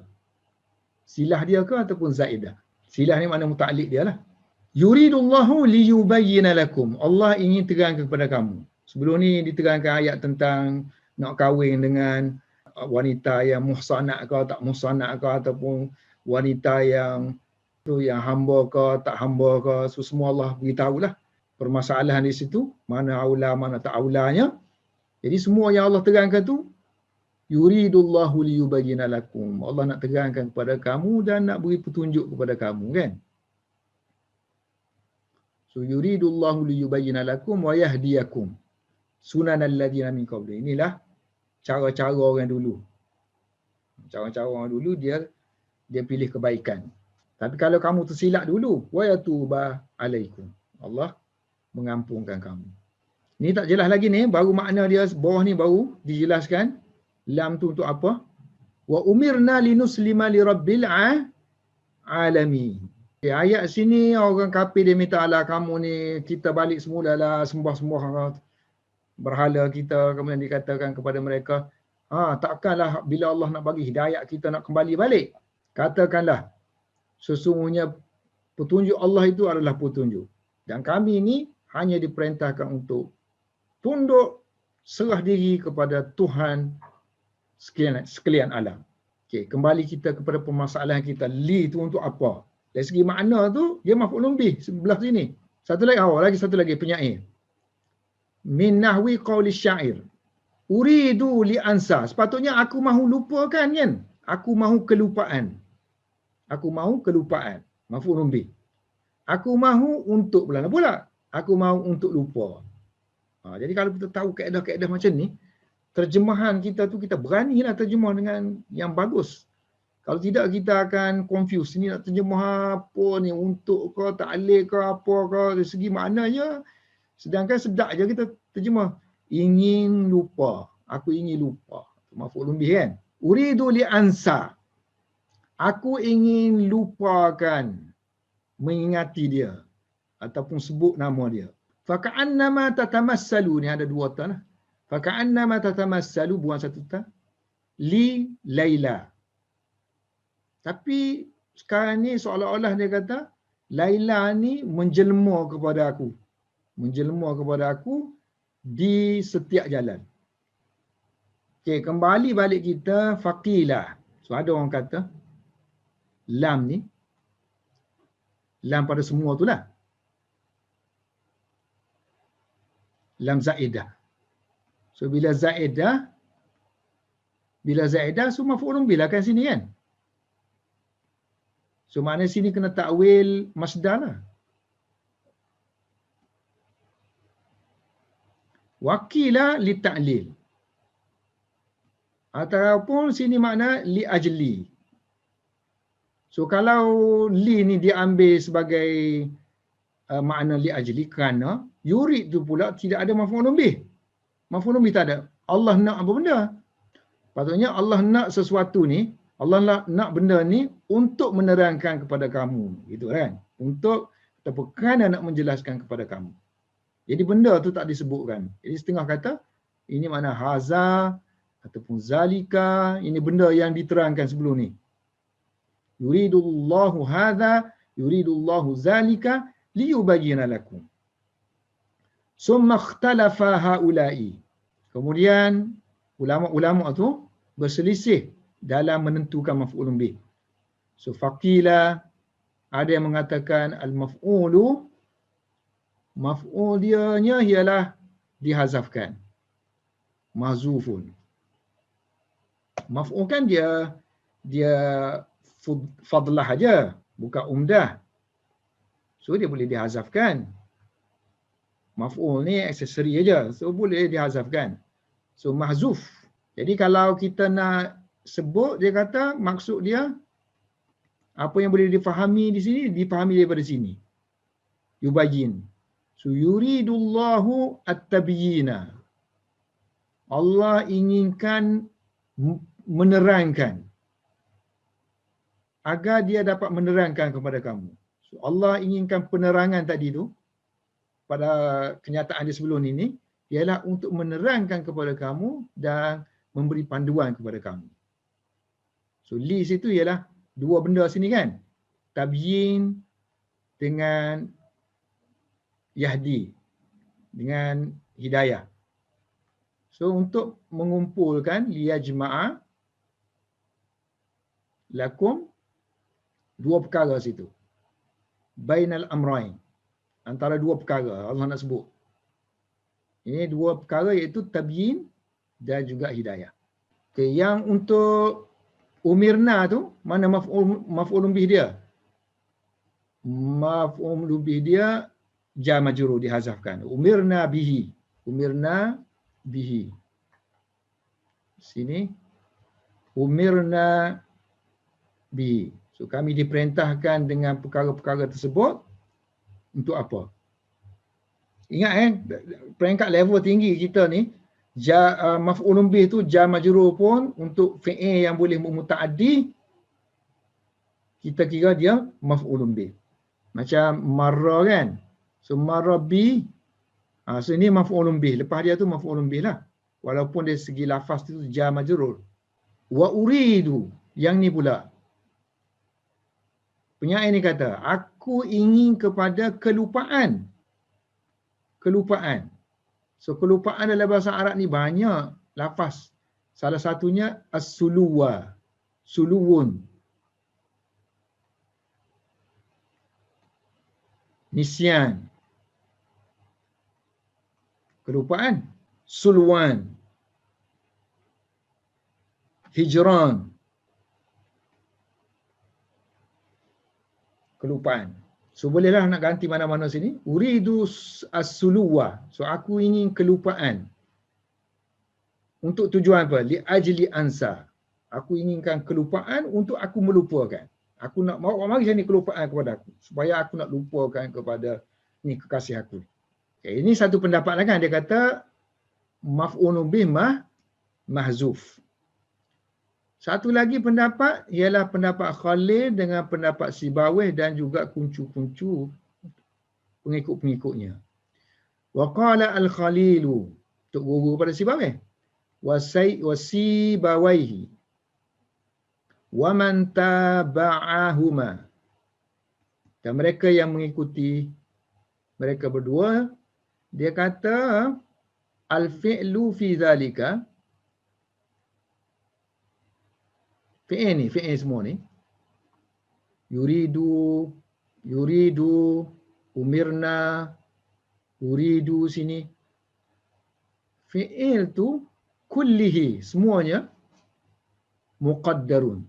Silah dia ke ataupun zaidah? Silah ni makna muta'alliq dia lah. Yuridullahu liyubayyina lakum. Allah ingin terangkan kepada kamu. Sebelum ni diterangkan ayat tentang nak kahwin dengan wanita yang muhsanat ke tak muhsanat ke, ataupun wanita yang hamba ke tak hamba ke. So, semua Allah beritahulah permasalahan di situ, mana aula mana tak aulanya. Jadi semua yang Allah terangkan tu yuridullahu liyubayyina lakum. Allah nak terangkan kepada kamu dan nak beri petunjuk kepada kamu, kan? So yuridullahu liyubayyina lakum wa yahdiyakum sunanal ladzina min qabli. Inilah cara-cara orang dulu. Cara-cara orang dulu dia pilih kebaikan. Tapi kalau kamu tersilap dulu, wa yatuba alaikum. Allah mengampunkan kamu. Ni tak jelas lagi ni, baru makna dia bawah ni baru dijelaskan. Lam tu untuk apa? Wa umirna linuslima lirabbil alamin. Okay, ayat sini orang kafir dia minta, alah kamu ni kita balik semula lah sembah-sembah berhala kita. Kemudian dikatakan kepada mereka, takkanlah bila Allah nak bagi hidayat kita nak kembali balik. Katakanlah, sesungguhnya petunjuk Allah itu adalah petunjuk. Dan kami ni hanya diperintahkan untuk tunduk, serah diri kepada Tuhan sekalian alam. Okay, kembali kita kepada permasalahan kita. Li itu untuk apa? Dari segi makna tu, dia maf'ulun bih sebelah sini. Satu lagi penyair. Min nahwi qawli syair. Uridu li ansa. Sepatutnya aku mahu lupakan, kan? Aku mahu kelupaan. Aku mahu kelupaan. Maf'ulun bih. Aku mahu untuk pula. Aku mahu untuk lupa. Jadi kalau kita tahu kaedah-kaedah macam ni, terjemahan kita tu kita beranilah terjemah dengan yang bagus. Kalau tidak kita akan confuse. Ini nak terjemah apa ni, untuk ke, ta'liq ke, apa ke, dari segi maknanya. Sedangkan sedap je kita terjemah. Ingin lupa. Aku ingin lupa. Maf'ulun bih, kan? Uridu li ansa. Aku ingin lupakan, mengingati dia. Ataupun sebut nama dia. Faka'annama tatamassalu. Ni ada dua tan lah. Faka'annama tatamassalu, buang satu tan. Li Laila. Tapi sekarang ni seolah-olah dia kata, Laila ni menjelma kepada aku. Menjelma kepada aku di setiap jalan. Okey, kembali balik kita faqilah. So ada orang kata, lam ni, lam pada semua tu lah. Lam zaidah. So bila zaidah, so maf'ulun bih lah kan sini, kan? So maknanya sini kena takwil masdar lah. Wakila li ta'lil. Ataupun sini makna li ajli. So kalau li ni diambil sebagai makna li ajli, kerana yurid tu pula tidak ada maf'ulun bih. Maf'ulun bih tak ada. Allah nak apa benda? Patutnya Allah nak sesuatu ni, Allah nak benda ni untuk menerangkan kepada kamu, gitu kan? Untuk ataupun kerana nak menjelaskan kepada kamu. Jadi benda tu tak disebutkan. Jadi setengah kata ini makna haza ataupun zalika, ini benda yang diterangkan sebelum ni. Yuridullahu hadza, yuridullahu zalika liyubayyana lakum. Summa ikhtalafa haula'i. Kemudian ulama-ulama tu berselisih dalam menentukan maf'ulun bih. So faqila, ada yang mengatakan al-maf'ulu, maf'ul dia ialah dihazafkan. Mahzufun. Maf'ul kan dia fadlah aja, bukan umdah. So dia boleh dihazafkan. Maf'ul ni aksesori aja, so boleh dihazafkan. So mahzuf. Jadi kalau kita nak sebut, dia kata maksud dia apa yang boleh difahami di sini, difahami daripada sini. yubayyin. So yuridullahu at-tabyina. Allah inginkan menerangkan agar dia dapat menerangkan kepada kamu. So Allah inginkan penerangan tadi tu pada kenyataan di sebelum ini ialah untuk menerangkan kepada kamu dan memberi panduan kepada kamu. So li situ ialah dua benda sini kan. Tabyin dengan yahdi, dengan hidayah. So untuk mengumpulkan liyajma'a lakum dua perkara situ. Bainal amrain. Antara dua perkara Allah nak sebut. Ini dua perkara iaitu tabyin dan juga hidayah. Okay, yang untuk umirna tu mana maf'ulun bih dia? Maf'ulun bih dia jar majrur dihazafkan. Umirna bihi. Umirna bihi. Sini umirna bihi. So kami diperintahkan dengan perkara-perkara tersebut untuk apa? Ingat peringkat level tinggi kita ni maf'ulun bih tu jar majrur pun untuk fi'il yang boleh muta'addi kita kira dia maf'ulun bih. Macam marra kan. So marra bi so ini maf'ulun bih. Lepas dia tu maf'ulun bih lah. Walaupun dari segi lafaz tu jar majrur. Wa uridu. Yang ni pula. Penyair ni kata, aku ingin kepada kelupaan. Kelupaan. So kelupaan dalam bahasa Arab ni banyak lafaz. Salah satunya as-suluwa. Suluwun. Nisyan. Kelupaan. Sulwan. Hijran. Kelupaan. So bolehlah nak ganti mana-mana sini. Uridu as-suluwa. So aku ingin kelupaan. Untuk tujuan apa? Li ajli ansa. Aku inginkan kelupaan untuk aku melupakan. Aku nak mari sini kelupaan kepada aku supaya aku nak lupakan kepada ni kekasih aku. Okay, ini satu pendapat lah kan. Dia kata maf'ulun bih mahzuf. Satu lagi pendapat ialah pendapat Khalil dengan pendapat Sibawih dan juga kuncu-kuncu pengikut-pengikutnya. Wa qala al-Khalilu, tok guru pada Sibawih. Wa Sibawaihi. Wa man taba'ahuma. Dan mereka yang mengikuti mereka berdua, dia kata al-fi'lu fi zalika. Fi'il semua ni. Yuridu, umirna, uridu sini. Fi'il tu kullihi, semuanya muqaddarun.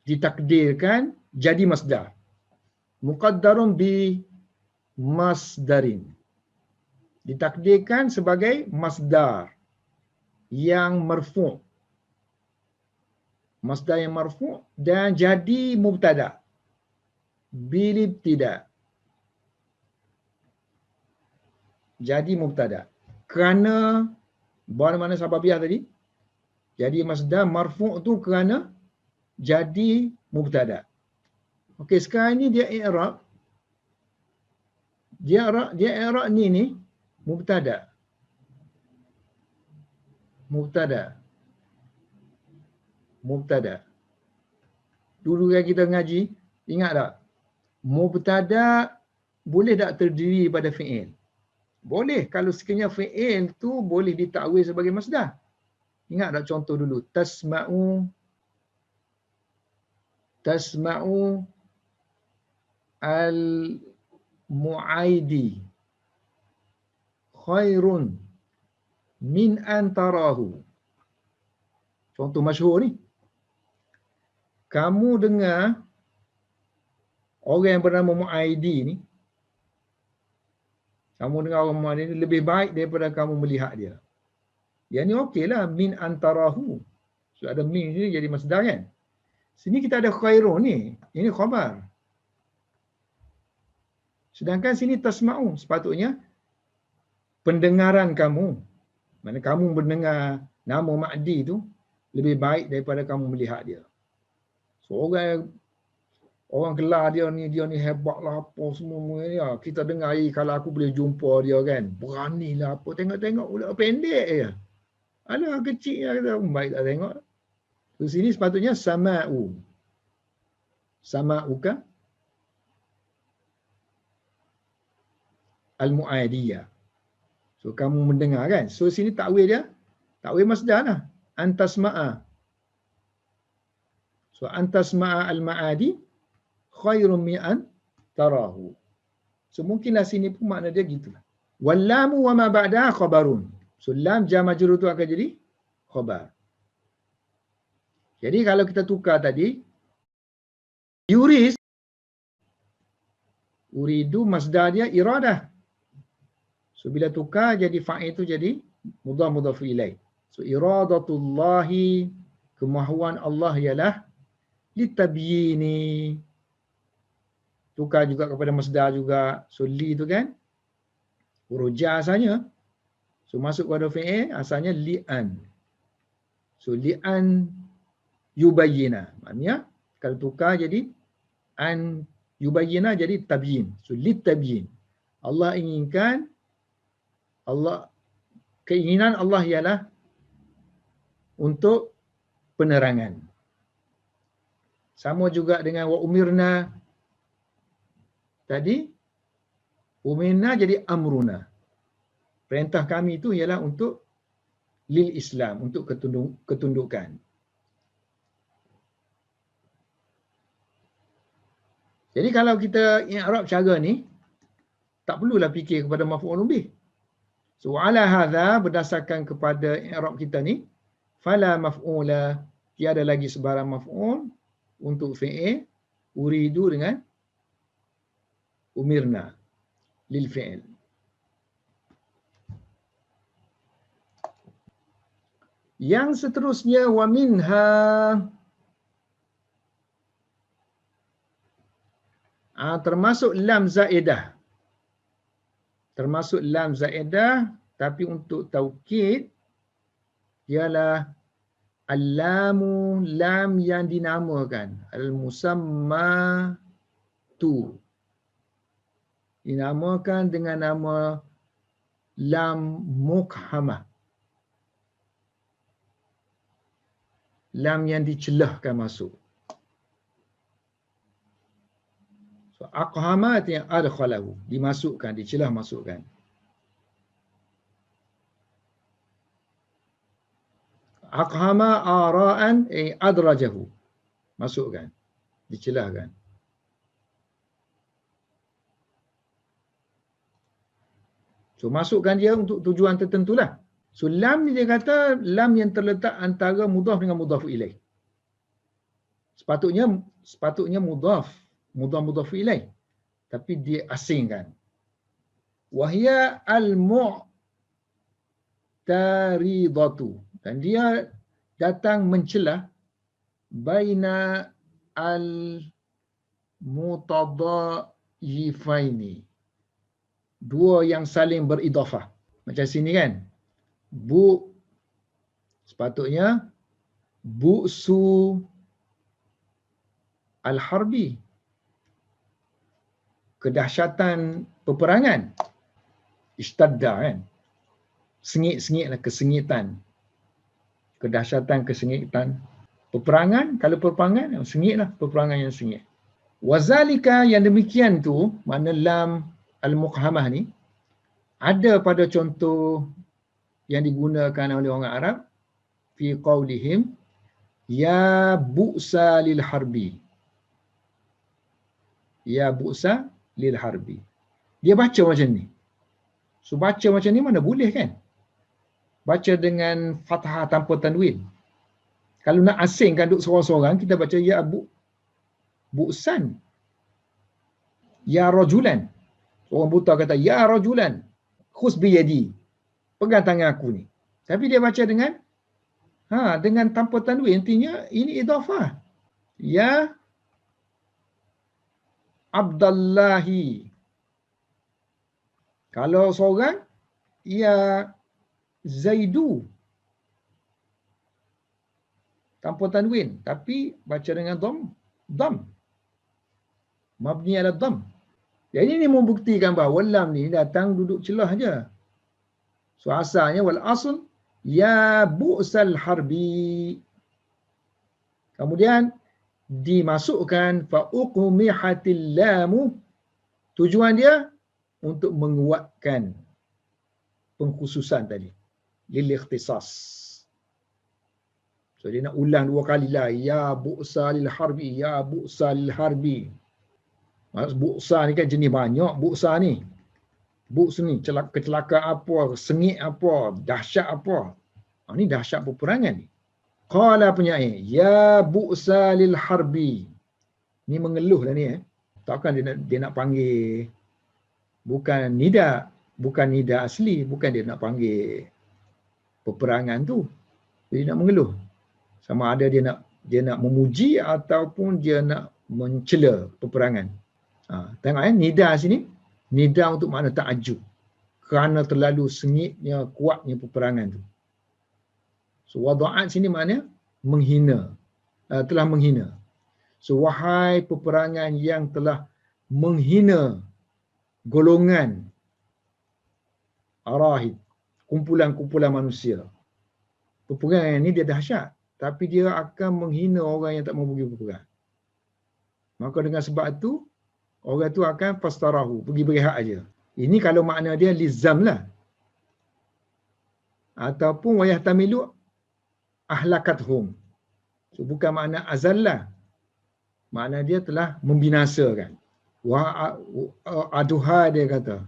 Ditakdirkan jadi masdar. Muqaddarun bi masdarin. Ditakdirkan sebagai masdar yang marfu'. Masdar yang marfu' dan jadi mubtada' bil ibtida'. Jadi mubtada'. Kerana mana sababiyah tadi? Jadi masdar marfu' tu kerana jadi mubtada'. Okey, sekarang ni dia i'rab. Dia i'rab ni mubtada'. Mubtada. Dulu kan kita ngaji, ingat tak? Mubtada boleh tak terdiri pada fi'il? Boleh, kalau sekiranya fi'il tu boleh ditakwil sebagai masdar. Ingat tak contoh dulu? Tasma'u al-mu'aidi khairun min antarahu. Contoh masyhur ni. Kamu dengar orang yang bernama Mu'aidi ni, kamu dengar orang Mu'aidi ni lebih baik daripada kamu melihat dia. Yang ni okeylah, min antarahu. So ada min ni jadi masdar kan. Sini kita ada khairun ni, ini khabar. Sedangkan sini tasma'u, sepatutnya pendengaran kamu. Mana kamu mendengar nama Mahdi tu lebih baik daripada kamu melihat dia. So orang gelar dia ni hebat lah apa semua ni. Kita dengar kalau aku boleh jumpa dia kan. Beranilah apa. Tengok budak pendek je. Alah kecil lah kata. Baik tak tengok. So sini sepatutnya sama'u. Sama'u kan? Al-mu'adiyah. So kamu mendengar kan. So sini takwil dia. Takwil masdar lah. Antasma'a. So antasma'a al-ma'adi khairun mi'an tarahu. So mungkinlah sini pun makna dia gitulah. Wallamu wa ma ba'daha khabarun. So lam jar majrur tu akan jadi khabar. Jadi kalau kita tukar tadi, yuris, uridu masdar dia iradah. So bila tukar jadi fa'il tu jadi mudhaf ilaih. So iradatullahi, kemahuan Allah ialah litabyini. Tukar juga kepada masdar juga. So li tu kan huruf jar asalnya. So masuk pada fi'il asalnya li'an. So li'an yubayyina. Maknanya kalau tukar jadi an yubayyina jadi tabyin. So litabyin. Allah inginkan, keinginan Allah ialah untuk penerangan. Sama juga dengan wa umirna tadi, umirna jadi amruna. Perintah kami itu ialah untuk lil Islam, untuk ketundukan. Jadi kalau kita i'rab cara ni, tak perlulah fikir kepada maf'ul bih. So ala hadza, berdasarkan kepada i'rab kita ni, fala maf'ula, tiada lagi sebarang maf'ul untuk fi'il uridu dengan umirna lil fi'il. Yang seterusnya wa minha, termasuk lam zaidah. Termasuk lam zaidah, tapi untuk taukid ialah al-lamu, lam yang dinamakan, al-musamma tu, dinamakan dengan nama lam mukhamah. Lam yang dicelahkan masuk. So aqhama yang adkhalahu, dimasukkan, dicelah masukkan. Aqhama ara'an adrajahu, masukkan, dicelahkan. So masukkan dia untuk tujuan tertentulah. So lam ni dia kata lam yang terletak antara mudhaf dengan mudhaf ilaih. Sepatutnya mudhaf ilaih, tapi dia asingkan. Wahya al-mu'taridatu, dan dia datang mencelah baina al-mutadayifaini, dua yang saling beridafah. Macam sini kan, sepatutnya bu'su al-harbi, kedahsyatan peperangan. Ishtadda kan, sengit-sengitlah, kesengitan, kedahsyatan kesengitan peperangan. Kalau peperangan sengitlah, peperangan yang sengit. Wazalika, yang demikian tu, mana lam al-muqhamah ni ada pada contoh yang digunakan oleh orang Arab fi qaulihim ya bu'sa lil harbi, ya bu'sa lil harbi. Dia baca macam ni. So baca macam ni mana boleh kan? Baca dengan fathah tanpa tanwin. Kalau nak asingkan duk seorang-seorang, kita baca ya bu'san, ya rajulan. Orang buta kata ya rajulan khus bi yadi, pegang tangan aku ni. Tapi dia baca dengan tanpa tanwin, intinya ini idhafah. Ya Abdallahi Kalau seorang, ya Zaidu tanpa tanwin, tapi baca dengan dam. Mabni ala dam. Jadi ini membuktikan bahawa lam ni datang duduk celah aja. So asalnya wal asl ya bu'sal harbi. Kemudian dimasukkan fa uqmihatil lamu. Tujuan dia untuk menguatkan pengkhususan tadi. Lil ikhtisas. So dia nak ulang 2 kali lah. Ya bu'salil harbi, ya bu'salil harbi. Maksud bu'sa ni kan jenis banyak bu'sa ni. Bu'sa ni kecelakaan apa, sengit apa, dahsyat apa. Ni dahsyat peperangan ni. Qala penyair, ya bu'salil harbi. Ni mengeluh lah ni Takkan dia nak panggil bukan nida asli, bukan dia nak panggil peperangan tu. Dia nak mengeluh. Sama ada dia nak memuji ataupun dia nak mencela peperangan. Tengok nida sini, nida untuk makna ta'ajub. Kerana terlalu sengitnya, kuatnya peperangan tu. So wada'at sini maknanya menghina, telah menghina. So wahai peperangan yang telah menghina golongan arahib, kumpulan-kumpulan manusia. Peperangan ini dia dahsyat, tapi dia akan menghina orang yang tak mau pergi berperang. Maka dengan sebab itu, orang tu akan fastarahu, pergi berehat aja. Ini kalau makna dia lizam lah. Ataupun wayah tamilu ahlakathum. So bukan makna azallah. Makna dia telah membinasakan. Aduhai dia kata.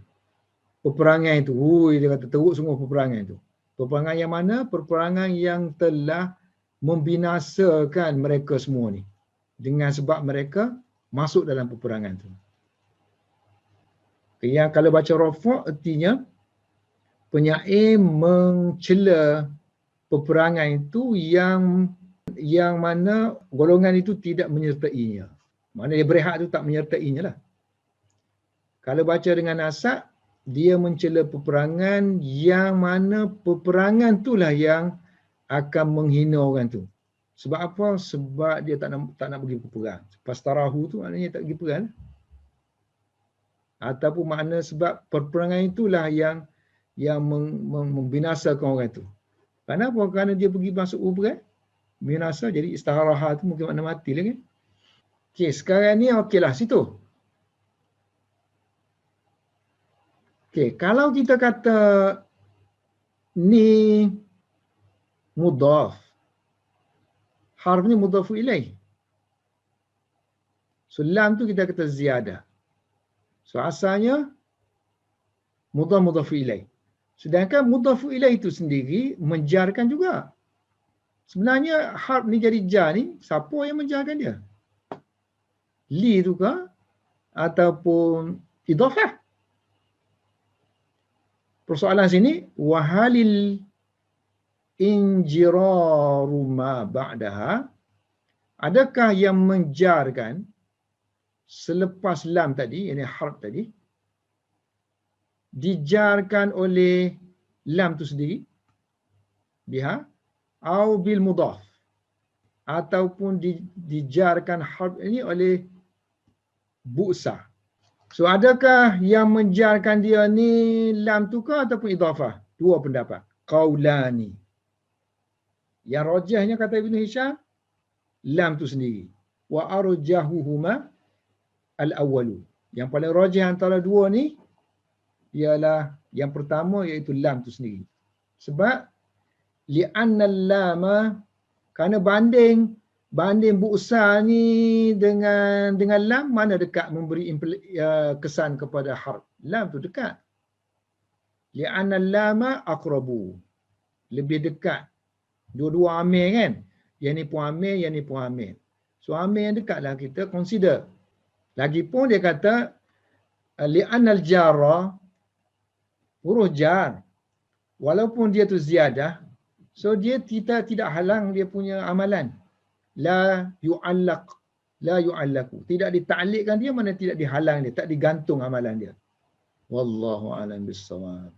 Peperangan itu, dia kata teruk semua peperangan itu. Peperangan yang mana? Peperangan yang telah membinasakan mereka semua ni. Dengan sebab mereka masuk dalam peperangan itu. Yang kalau baca rafa' artinya penyair mencela peperangan itu yang mana golongan itu tidak menyertainya. Mana dia berehat itu tak menyertainya lah. Kalau baca dengan nasab, dia mencela peperangan yang mana peperangan itulah yang akan menghina orang tu. Sebab apa? Sebab dia tak nak pergi berperang. Pastarahu tu maknanya tak pergi perang. Ataupun makna sebab peperangan itulah yang membinasakan orang itu. Kenapa? Kerana dia pergi masuk berperang. Binasa, jadi istiharaha tu mungkin makna mati lagi. Okey, sekarang ni okeylah situ. Okey, kalau kita kata ni mudhaf. Harf ni mudhafu ilaih. So lam tu kita kata ziyadah. So asalnya mudhafu ilaih. Sedangkan mudhafu ilaih itu sendiri menjarkan juga. Sebenarnya harf ni jadi jar ni, siapa yang menjarkan dia? Li tu ke? Ataupun idhafah? Persoalan sini, wahalil injiraru ma ba'daha, adakah yang menjarkan selepas lam tadi, ini harf tadi, dijarkan oleh lam tu sendiri, biha, au bil mudhaf, ataupun dijarkan harf ini oleh bu'sa. So adakah yang menjarkan dia ni lam tu ke ataupun idhafah? Dua pendapat. Qaulani. Yang rajahnya kata Ibn Hisham, lam tu sendiri. Wa arjahuhuma al-awwalu. Yang paling rajah antara dua ni ialah yang pertama iaitu lam tu sendiri. Sebab li'anna lama, kerana banding bu'sa ni dengan lam, mana dekat memberi kesan kepada harf. Lam tu dekat. Li'anna lama aqrabu, lebih dekat. Dua-dua amil kan. Yang ni pun amil, yang ni pun amil. So amil yang dekatlah kita consider. Lagipun dia kata li'annal jarra, huruf jar, walaupun dia tu ziyadah, so dia kita tidak halang dia punya amalan. La yu'allaq, la yu'allaku. Tidak dita'liqkan dia, mana tidak dihalang dia, tak digantung amalan dia. Wallahu a'lam bissawab.